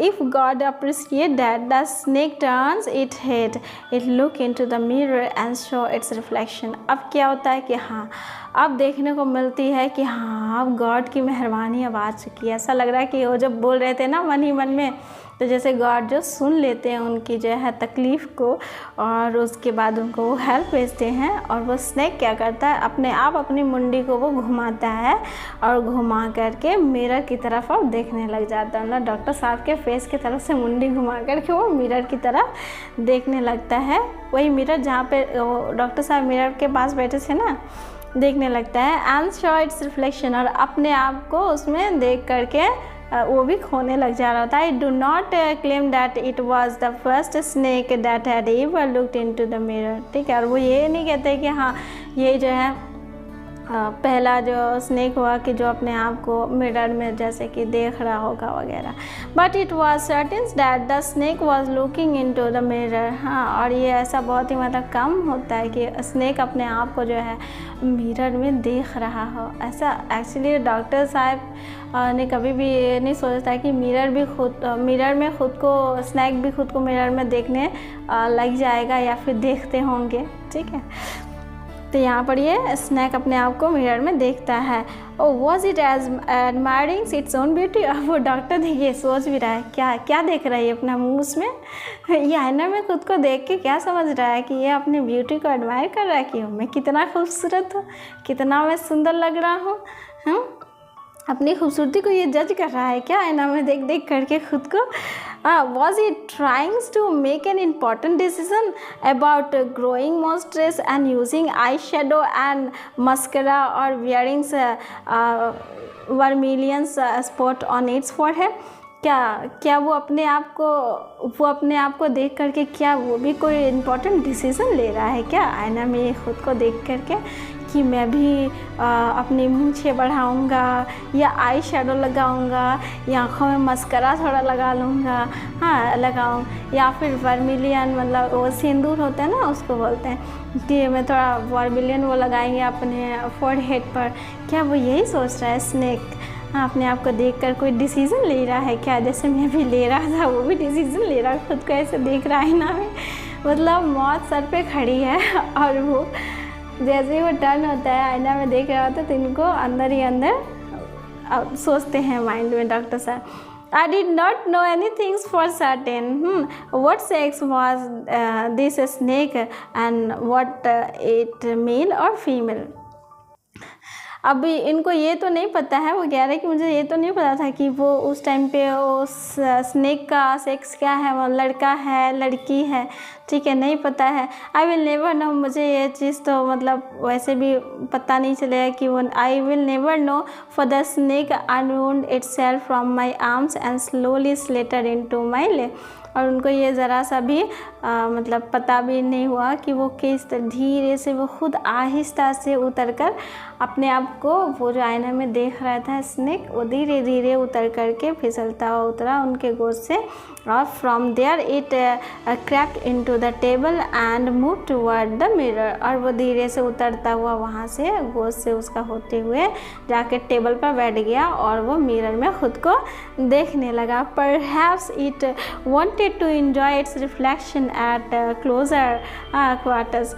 if God appreciate that the snake turns its head, it look into the mirror and show its reflection। अब क्या होता है कि हाँ, अब देखने को मिलती है कि हाँ, अब गॉड की मेहरबानी अब आ चुकी है। ऐसा लग रहा है कि वो जब बोल रहे थे ना मन ही मन में, तो जैसे गॉड जो सुन लेते हैं उनकी जो है तकलीफ़ को, और उसके बाद उनको वो हेल्प भेजते हैं। और वो स्नेक क्या करता है, अपने आप अपनी मुंडी को वो घुमाता है, और घुमा करके मिरर की तरफ अब देखने लग जाता है। मतलब डॉक्टर साहब के फेस की तरफ से मुंडी घुमा करके वो मिरर की तरफ देखने लगता है। वही मिरर जहाँ पे डॉक्टर साहब मिरर के पास बैठे थे ना, देखने लगता है। एंड शो इट्स रिफ्लेक्शन, और अपने आप को उसमें देख करके वो भी खोने लग जा रहा था। I do not claim that it was the first snake that had ever looked into the mirror. ठीक है, और वो ये नहीं कहते कि हाँ ये जो है पहला जो स्नेक हुआ कि जो अपने आप को मिरर में जैसे कि देख रहा होगा वगैरह। But it was certain that the snake was looking into the mirror. हाँ, और ये ऐसा बहुत ही मतलब कम होता है कि स्नेक अपने आप को जो है मिरर में देख रहा हो। ऐसा एक्चुअली डॉक्टर साहब ने कभी भी ये नहीं सोचता कि मिरर में खुद को, स्नेक भी खुद को मिरर में देखने लग जाएगा या फिर देखते होंगे। ठीक है, तो यहाँ पर ये स्नेक अपने आप को मिरर में देखता है। Oh was it as admiring its own beauty. और वो डॉक्टर देखिए सोच भी रहा है, क्या क्या देख रहा है ये अपना मुंह उसमें, ये आईना में खुद को देख के क्या समझ रहा है कि ये अपनी ब्यूटी को एडमायर कर रहा है कि मैं कितना खूबसूरत हूँ, कितना मैं सुंदर लग रहा हूँ। अपनी खूबसूरती को ये जज कर रहा है क्या आईना में देख देख करके खुद को। Was he trying to make an important decision about growing monstrous and using eyeshadow and mascara or wearing vermilion spot on its forehead? क्या वो अपने आप को देख करके क्या वो भी कोई इम्पोर्टेंट डिसीज़न ले रहा है क्या आईना में खुद को देख करके कि मैं भी अपनी मूंछें बढ़ाऊंगा या आई शेडो लगाऊंगा या आँखों में मस्करा थोड़ा लगा लूँगा, हाँ लगाऊँ, या फिर वर्मिलियन मतलब वो सिंदूर होता है ना उसको बोलते हैं कि मैं थोड़ा वर्मिलियन वो लगाएंगे अपने फोरहेड पर। क्या वो यही सोच रहा है स्नेक? हाँ, अपने आप को देखकर कोई डिसीज़न ले रहा है क्या, जैसे मैं भी ले रहा था वो भी डिसीज़न ले रहा है, खुद को ऐसे देख रहा है ना में, मतलब मौत सर पे खड़ी है। और वो जैसे ही वो टर्न होता है आईना में देख रहा होता है तो इनको अंदर ही अंदर सोचते हैं माइंड में डॉक्टर साहब, I did not know anything for certain. What sex was this snake and what it male or female? अभी इनको ये तो नहीं पता है, वो कह रहे हैं कि मुझे ये तो नहीं पता था कि वो उस टाइम पे उस स्नेक का सेक्स क्या है, वो लड़का है लड़की है, ठीक है, नहीं पता है। आई विल नेवर नो, मुझे ये चीज़ तो मतलब वैसे भी पता नहीं चलेगा कि वो I will never know for the snake unwound itself from my arms and slowly slither into my lap. और उनको ये ज़रा सा भी मतलब पता भी नहीं हुआ कि वो किस धीरे से वो खुद आहिस्ता से उतर कर अपने आप को वो जो आईना में देख रहा था स्नेक, वो धीरे धीरे उतर करके फिसलता हुआ उतरा उनके गोद से। और from there it crept into the table and move toward the mirror. और वो धीरे से उतरता हुआ वहाँ से गोद से उसका होते हुए जाके टेबल पर बैठ गया और वो मिरर में खुद को देखने लगा। Perhaps it wanted to enjoy its reflection at closer quarters।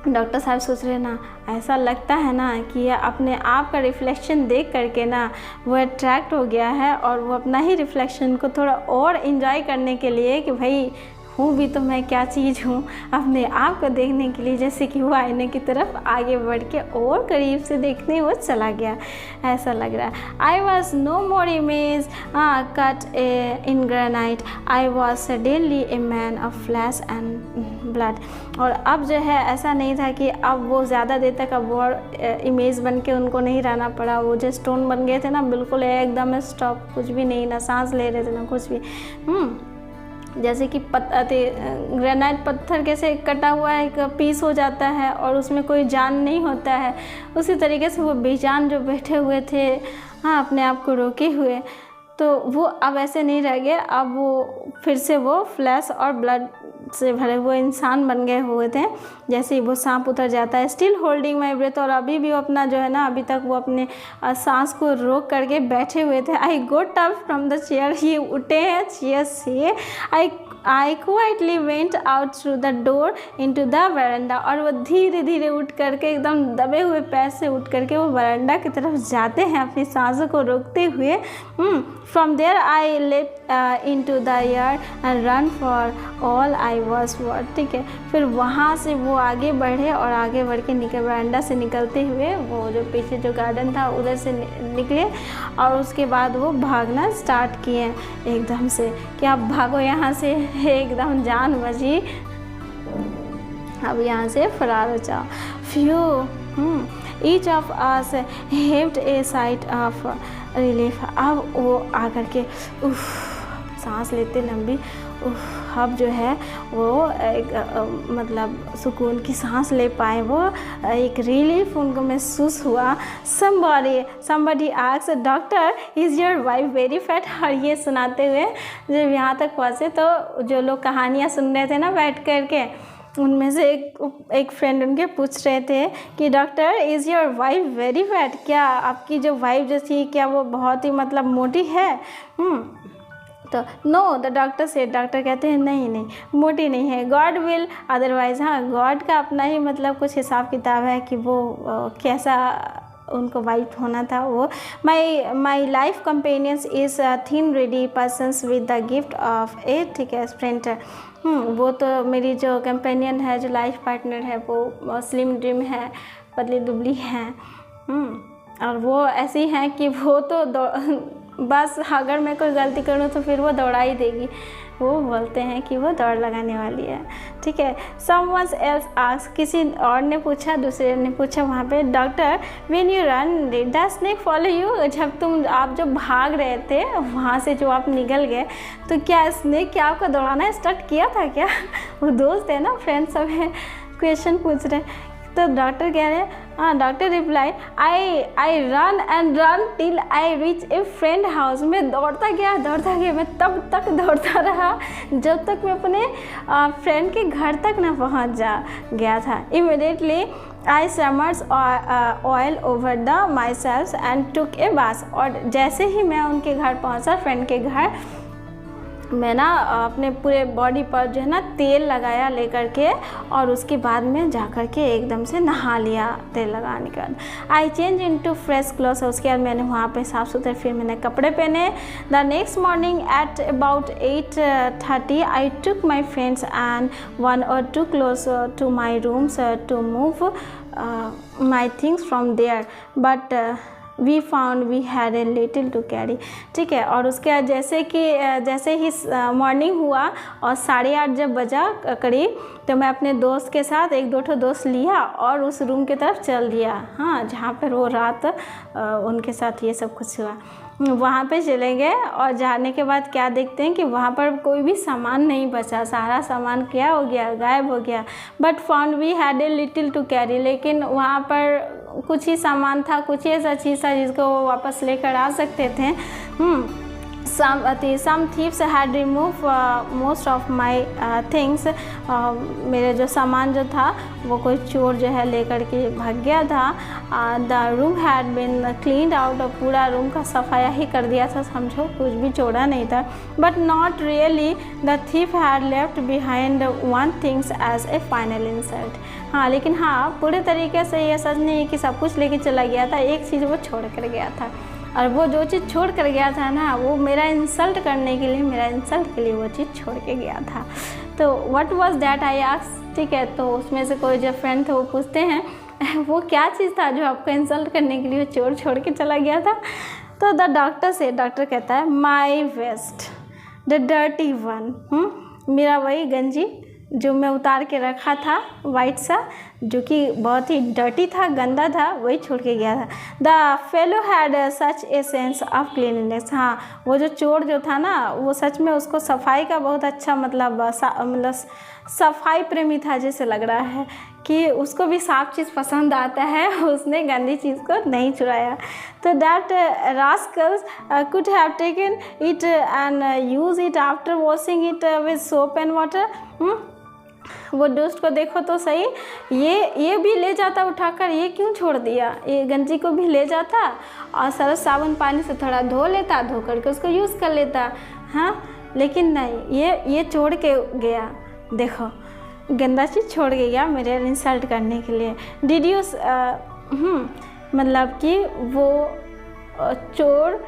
Doctor साहब सोच रहे हैं ना, ऐसा लगता है ना कि ये अपने आप का रिफ्लेक्शन देख करके ना वो अट्रैक्ट हो गया है और वो अपना ही रिफ्लेक्शन को थोड़ा और इन्जॉय करने के लिए कि भाई हूँ भी तो मैं क्या चीज़ हूँ, अपने आप को देखने के लिए जैसे कि वो आईने की तरफ आगे बढ़ के और करीब से देखने वो चला गया, ऐसा लग रहा है। I was no more image cut in granite, I was suddenly a man of flesh and blood. और अब जो है ऐसा नहीं था कि अब वो ज़्यादा देर तक अब वो इमेज बन के उनको नहीं रहना पड़ा, वो जो स्टोन बन गए थे ना, बिल्कुल एकदम स्टॉप, कुछ भी नहीं, ना सांस ले रहे थे ना कुछ भी। जैसे कि ग्रेनाइट पत्थर कैसे कटा हुआ एक पीस हो जाता है और उसमें कोई जान नहीं होता है, उसी तरीके से वो बेजान जो बैठे हुए थे, हाँ, अपने आप को रोके हुए, तो वो अब ऐसे नहीं रह गए। अब वो फिर से वो फ्लैश और ब्लड से भरे हुए इंसान बन गए हुए थे। जैसे ही वो सांप उतर जाता है, स्टिल होल्डिंग माई ब्रेथ, और अभी भी वो अपना जो है ना, अभी तक वो अपने सांस को रोक करके बैठे हुए थे। I got up from the chair, ये उठे हैं चेयर से। I quietly went out through the door into the veranda, और वो धीरे धीरे उठ करके एकदम दबे हुए पैर से उठ करके वो वरांडा की तरफ जाते हैं अपनी सांसों को रोकते हुए। From there I leapt into the air and run for all I was worth. ठीक है, फिर वहाँ से वो आगे बढ़े और आगे बढ़ के वरांडा से निकलते हुए वो जो पीछे जो गार्डन था उधर से निकले, और उसके बाद वो भागना स्टार्ट किए एकदम से कि आप भागो यहाँ से, एकदम जान बची, अब यहाँ से फरार हो जाओ। Phew each of us heaved a sigh of relief. अब वो आकर के सांस लेते लंबी, अब जो है वो एक मतलब सुकून की सांस ले पाए, वो एक रिलीफ उनको महसूस हुआ। somebody asked doctor is your wife very fat. और ये सुनाते हुए जब यहाँ तक पहुँचे तो जो लोग कहानियाँ सुन रहे थे ना बैठ कर के, उनमें से एक फ्रेंड उनके पूछ रहे थे कि doctor is your wife very fat, क्या आपकी जो वाइफ जो थी क्या वो बहुत ही मतलब मोटी है? तो नो द डॉक्टर से, डॉक्टर कहते हैं नहीं मोटी नहीं है, गॉड विल अदरवाइज। हाँ, गॉड का अपना ही मतलब कुछ हिसाब किताब है कि वो कैसा उनको वाइफ होना था। वो my life companions is thin ready persons with the gift of a, ठीक है, स्प्रिंटर। वो तो मेरी जो कंपेनियन है, जो लाइफ पार्टनर है, वो स्लिम ड्रिम है, पतली दुबली है, और वो ऐसी हैं कि वो तो बस अगर मैं कोई गलती करूँ तो फिर वो दौड़ा ही देगी। वो बोलते हैं कि वो दौड़ लगाने वाली है। ठीक है, someone else asked, किसी और ने पूछा, दूसरे ने पूछा वहाँ पे, doctor when you run did the snake follow you? जब आप जो भाग रहे थे वहाँ से जो आप निकल गए तो क्या स्नेक क्या आपको दौड़ाना स्टार्ट किया था क्या? वो दोस्त है ना, फ्रेंड सब है, क्वेश्चन पूछ रहे हैं। तो डॉक्टर कह रहे हैं, हाँ, doctor reply I run and run till I reach a friend house. मैं दौड़ता गया, मैं तब तक दौड़ता रहा जब तक मैं अपने फ्रेंड के घर तक ना पहुंच गया था। Immediately I summers oil over the my self and took a bath. और जैसे ही मैं उनके घर पहुंचा, फ्रेंड के घर, मैं ना अपने पूरे बॉडी पर जो है ना तेल लगाया लेकर के, और उसके बाद में जा कर के एकदम से नहा लिया तेल लगाने के बाद। I change into fresh clothes. उसके बाद मैंने वहाँ पे साफ़ सुथरे फिर मैंने कपड़े पहने। The next morning at about 8:30 I took my friends and 1 or 2 close to my rooms to move my things from there, but we found we had a little to carry. ठीक है, और उसके बाद जैसे ही मॉर्निंग हुआ और 8:30 जब बजा करीब, तो मैं अपने दोस्त के साथ 1-2 दोस्त लिया और उस रूम की तरफ चल दिया, हाँ, जहाँ पर वो रात उनके साथ ये सब कुछ हुआ। वहाँ पे चले गए और जाने के बाद क्या देखते हैं कि वहाँ पर कोई भी सामान नहीं बचा, सारा सामान क्या हो गया, गायब हो गया। But found we had a little to carry. लेकिन वहाँ पर कुछ ही सामान था, कुछ ही ऐसा चीज़ था जिसको वो वापस लेकर आ सकते थे। some thieves had removed most of my things। मेरे जो सामान जो था वो कोई चोर जो है लेकर के भाग गया था। The room had been cleaned out, पूरा रूम का सफाया ही कर दिया था, समझो कुछ भी छोड़ा नहीं था। But not really, the thief had left behind one things as a final insult. हाँ, लेकिन हाँ, पूरे तरीके से ये सच नहीं है कि सब कुछ लेके चला गया था, एक चीज़ वो छोड़ कर गया था, और वो जो चीज़ छोड़ कर गया था ना, वो मेरा इंसल्ट करने के लिए, मेरा इंसल्ट के लिए वो चीज़ छोड़ के गया था। तो what was that I asked, ठीक है। तो उसमें से कोई जो फ्रेंड थे वो पूछते हैं वो क्या चीज़ था जो आपको इंसल्ट करने के लिए चोर छोड़ के चला गया था। तो द डॉक्टर कहता है माई वेस्ट द डर्टी वन, मेरा वही गंजी जो मैं उतार के रखा था वाइट सा, जो कि बहुत ही डर्टी था, गंदा था, वही छोड़ के गया था। The fellow had such a sense of cleanliness. हाँ, वो जो चोर जो था ना, वो सच में उसको सफाई का बहुत अच्छा मतलब सफाई प्रेमी था, जैसे लग रहा है कि उसको भी साफ चीज़ पसंद आता है, उसने गंदी चीज़ को नहीं चुराया। तो that Rascals could have taken it and use it after washing it with soap and water. वो दुष्ट को देखो तो सही, ये भी ले जाता उठाकर, ये क्यों छोड़ दिया, ये गंजी को भी ले जाता और सरल साबुन पानी से थोड़ा धो लेता, धो करके उसको यूज़ कर लेता। हाँ, लेकिन नहीं, ये छोड़ के गया, देखो गंदा चीज़ छोड़ के गया मेरे इंसल्ट करने के लिए। डिड यू मतलब कि वो चोर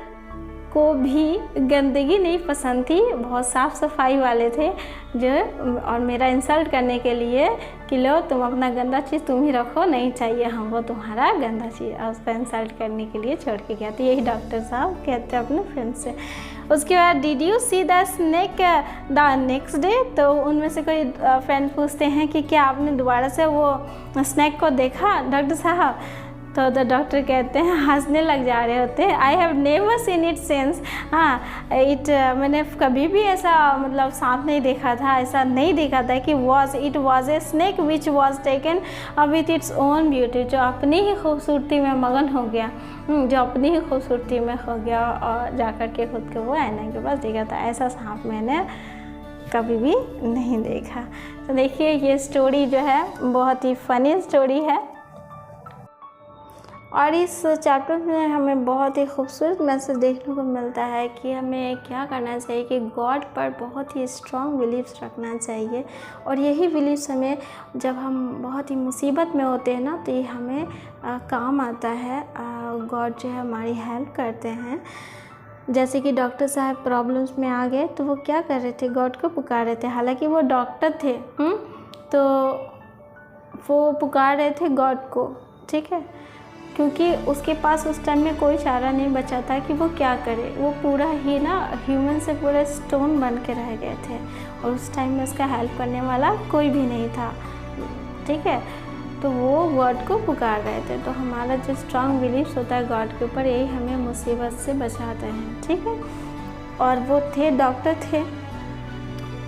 को भी गंदगी नहीं पसंद थी, बहुत साफ़ सफाई वाले थे जो, और मेरा इंसल्ट करने के लिए कि लो तुम अपना गंदा चीज़ तुम ही रखो, नहीं चाहिए हमको तुम्हारा गंदा चीज़, और उसका इंसल्ट करने के लिए छोड़ के गया। तो यही डॉक्टर साहब कहते हैं अपने फ्रेंड से। उसके बाद did you see the snake the next day, तो उनमें से कोई फ्रेंड पूछते हैं कि क्या आपने दोबारा से वो स्नेक को देखा डॉक्टर साहब। तो डॉक्टर कहते हैं, हंसने लग जा रहे होते हैं, I have never seen it sense. हाँ, मैंने कभी भी ऐसा मतलब सांप नहीं देखा था, ऐसा नहीं देखा था कि it was a snake which was taken with its own beauty, जो अपनी ही खूबसूरती में मगन हो गया, जो अपनी ही खूबसूरती में हो गया और जाकर के खुद को वो आईना के पास देखा था। ऐसा सांप मैंने कभी भी नहीं देखा। तो देखिए, ये स्टोरी जो है बहुत ही फ़नी स्टोरी है, और इस चैप्टर में हमें बहुत ही खूबसूरत मैसेज देखने को मिलता है कि हमें क्या करना चाहिए, कि गॉड पर बहुत ही स्ट्रॉन्ग बिलीव्स रखना चाहिए, और यही बिलीव्स हमें जब हम बहुत ही मुसीबत में होते हैं ना, तो ये हमें काम आता है। गॉड जो है हमारी हेल्प करते हैं। जैसे कि डॉक्टर साहब प्रॉब्लम्स में आ गए तो वो क्या कर रहे थे, गॉड को पुकार रहे थे, हालांकि वो डॉक्टर थे, तो वो पुकार रहे थे गॉड को, ठीक है, क्योंकि उसके पास उस टाइम में कोई चारा नहीं बचा था कि वो क्या करे। वो पूरा ही ना ह्यूमन से पूरे स्टोन बन के रह गए थे, और उस टाइम में उसका हेल्प करने वाला कोई भी नहीं था, ठीक है। तो वो गॉड को पुकार रहे थे। तो हमारा जो स्ट्रॉन्ग बिलीव्स होता है गॉड के ऊपर, यही हमें मुसीबत से बचाते हैं, ठीक है। और वो थे, डॉक्टर थे,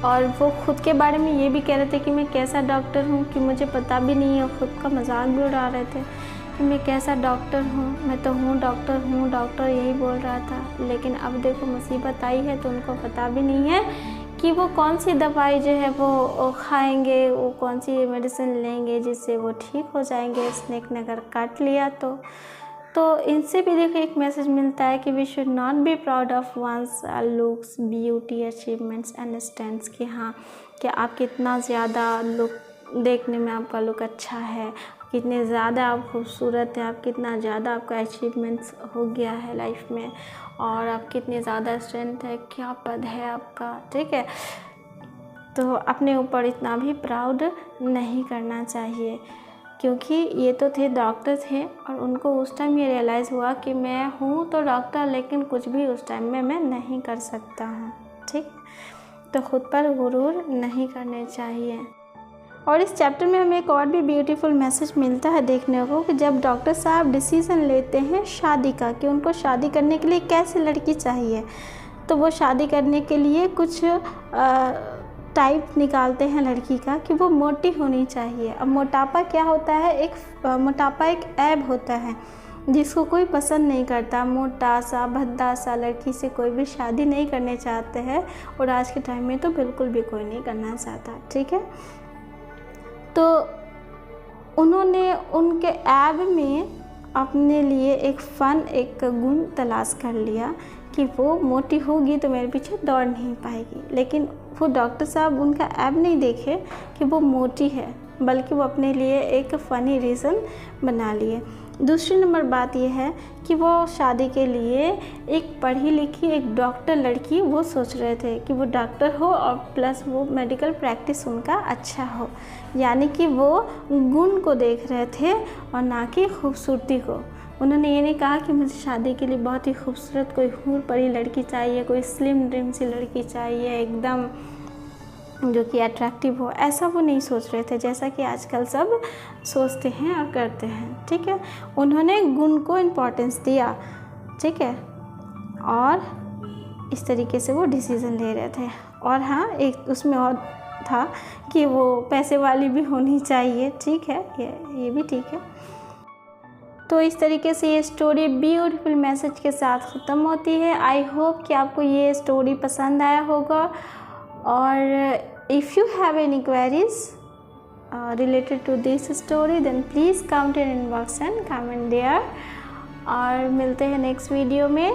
और वो खुद के बारे में ये भी कह रहे थे कि मैं कैसा डॉक्टर हूँ कि मुझे पता भी नहीं है, खुद का मजाक भी उड़ा रहे थे कि मैं कैसा डॉक्टर हूँ, मैं तो हूँ डॉक्टर यही बोल रहा था। लेकिन अब देखो मुसीबत आई है तो उनको पता भी नहीं है कि वो कौन सी दवाई जो है वो खाएंगे, वो कौन सी मेडिसिन लेंगे जिससे वो ठीक हो जाएंगे, स्नेक ने अगर काट लिया तो इनसे भी देखो एक मैसेज मिलता है कि we should not be proud of one's looks, beauty, achievements and stands, कि हाँ कि आप कितना ज़्यादा लुक, देखने में आपका लुक अच्छा है, कितने ज़्यादा आप खूबसूरत हैं, आप कितना ज़्यादा आपका अचीवमेंट्स हो गया है लाइफ में, और आप कितने ज़्यादा स्ट्रेंथ है, क्या पद है आपका, ठीक है। तो अपने ऊपर इतना भी प्राउड नहीं करना चाहिए, क्योंकि ये तो थे डॉक्टर थे, और उनको उस टाइम ये रियलाइज़ हुआ कि मैं हूँ तो डॉक्टर, लेकिन कुछ भी उस टाइम में मैं नहीं कर सकता हूँ, ठीक। तो ख़ुद पर गुरूर नहीं करने चाहिए। और इस चैप्टर में हमें एक और भी ब्यूटीफुल मैसेज मिलता है देखने को, कि जब डॉक्टर साहब डिसीज़न लेते हैं शादी का, कि उनको शादी करने के लिए कैसे लड़की चाहिए, तो वो शादी करने के लिए कुछ टाइप निकालते हैं लड़की का, कि वो मोटी होनी चाहिए। अब मोटापा क्या होता है, मोटापा एक ऐब होता है, जिसको कोई पसंद नहीं करता, मोटा सा भद्दा सा लड़की से कोई भी शादी नहीं करने चाहते हैं, और आज के टाइम में तो बिल्कुल भी कोई नहीं करना चाहता, ठीक है। तो उन्होंने उनके ऐब में अपने लिए एक गुण तलाश कर लिया कि वो मोटी होगी तो मेरे पीछे दौड़ नहीं पाएगी। लेकिन वो डॉक्टर साहब उनका ऐब नहीं देखे कि वो मोटी है, बल्कि वो अपने लिए एक फ़नी रीज़न बना लिए। दूसरी नंबर बात यह है कि वो शादी के लिए एक पढ़ी लिखी एक डॉक्टर लड़की वो सोच रहे थे कि वो डॉक्टर हो और प्लस वो मेडिकल प्रैक्टिस उनका अच्छा हो, यानी कि वो गुण को देख रहे थे और ना कि खूबसूरती को। उन्होंने ये नहीं कहा कि मुझे शादी के लिए बहुत ही खूबसूरत कोई हूर पड़ी लड़की चाहिए, कोई स्लिम ड्रिम सी लड़की चाहिए एकदम जो कि अट्रैक्टिव हो, ऐसा वो नहीं सोच रहे थे जैसा कि आजकल सब सोचते हैं और करते हैं, ठीक है। उन्होंने गुण को इम्पोर्टेंस दिया, ठीक है, और इस तरीके से वो डिसीज़न ले रहे थे। और हाँ, एक उसमें और था कि वो पैसे वाली भी होनी चाहिए, ठीक है, ये भी ठीक है। तो इस तरीके से ये स्टोरी ब्यूटीफुल मैसेज के साथ ख़त्म होती है। आई होप कि आपको ये स्टोरी पसंद आया होगा, और if you have any queries related to this story then please comment in inbox and comment there। और मिलते हैं नेक्स्ट वीडियो में,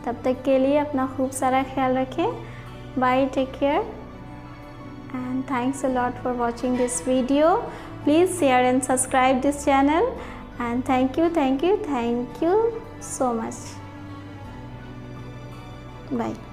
तब तक के लिए अपना खूब सारा ख्याल रखें। Bye, take care and thanks a lot for watching this video। please share and subscribe this channel and thank you so much। Bye।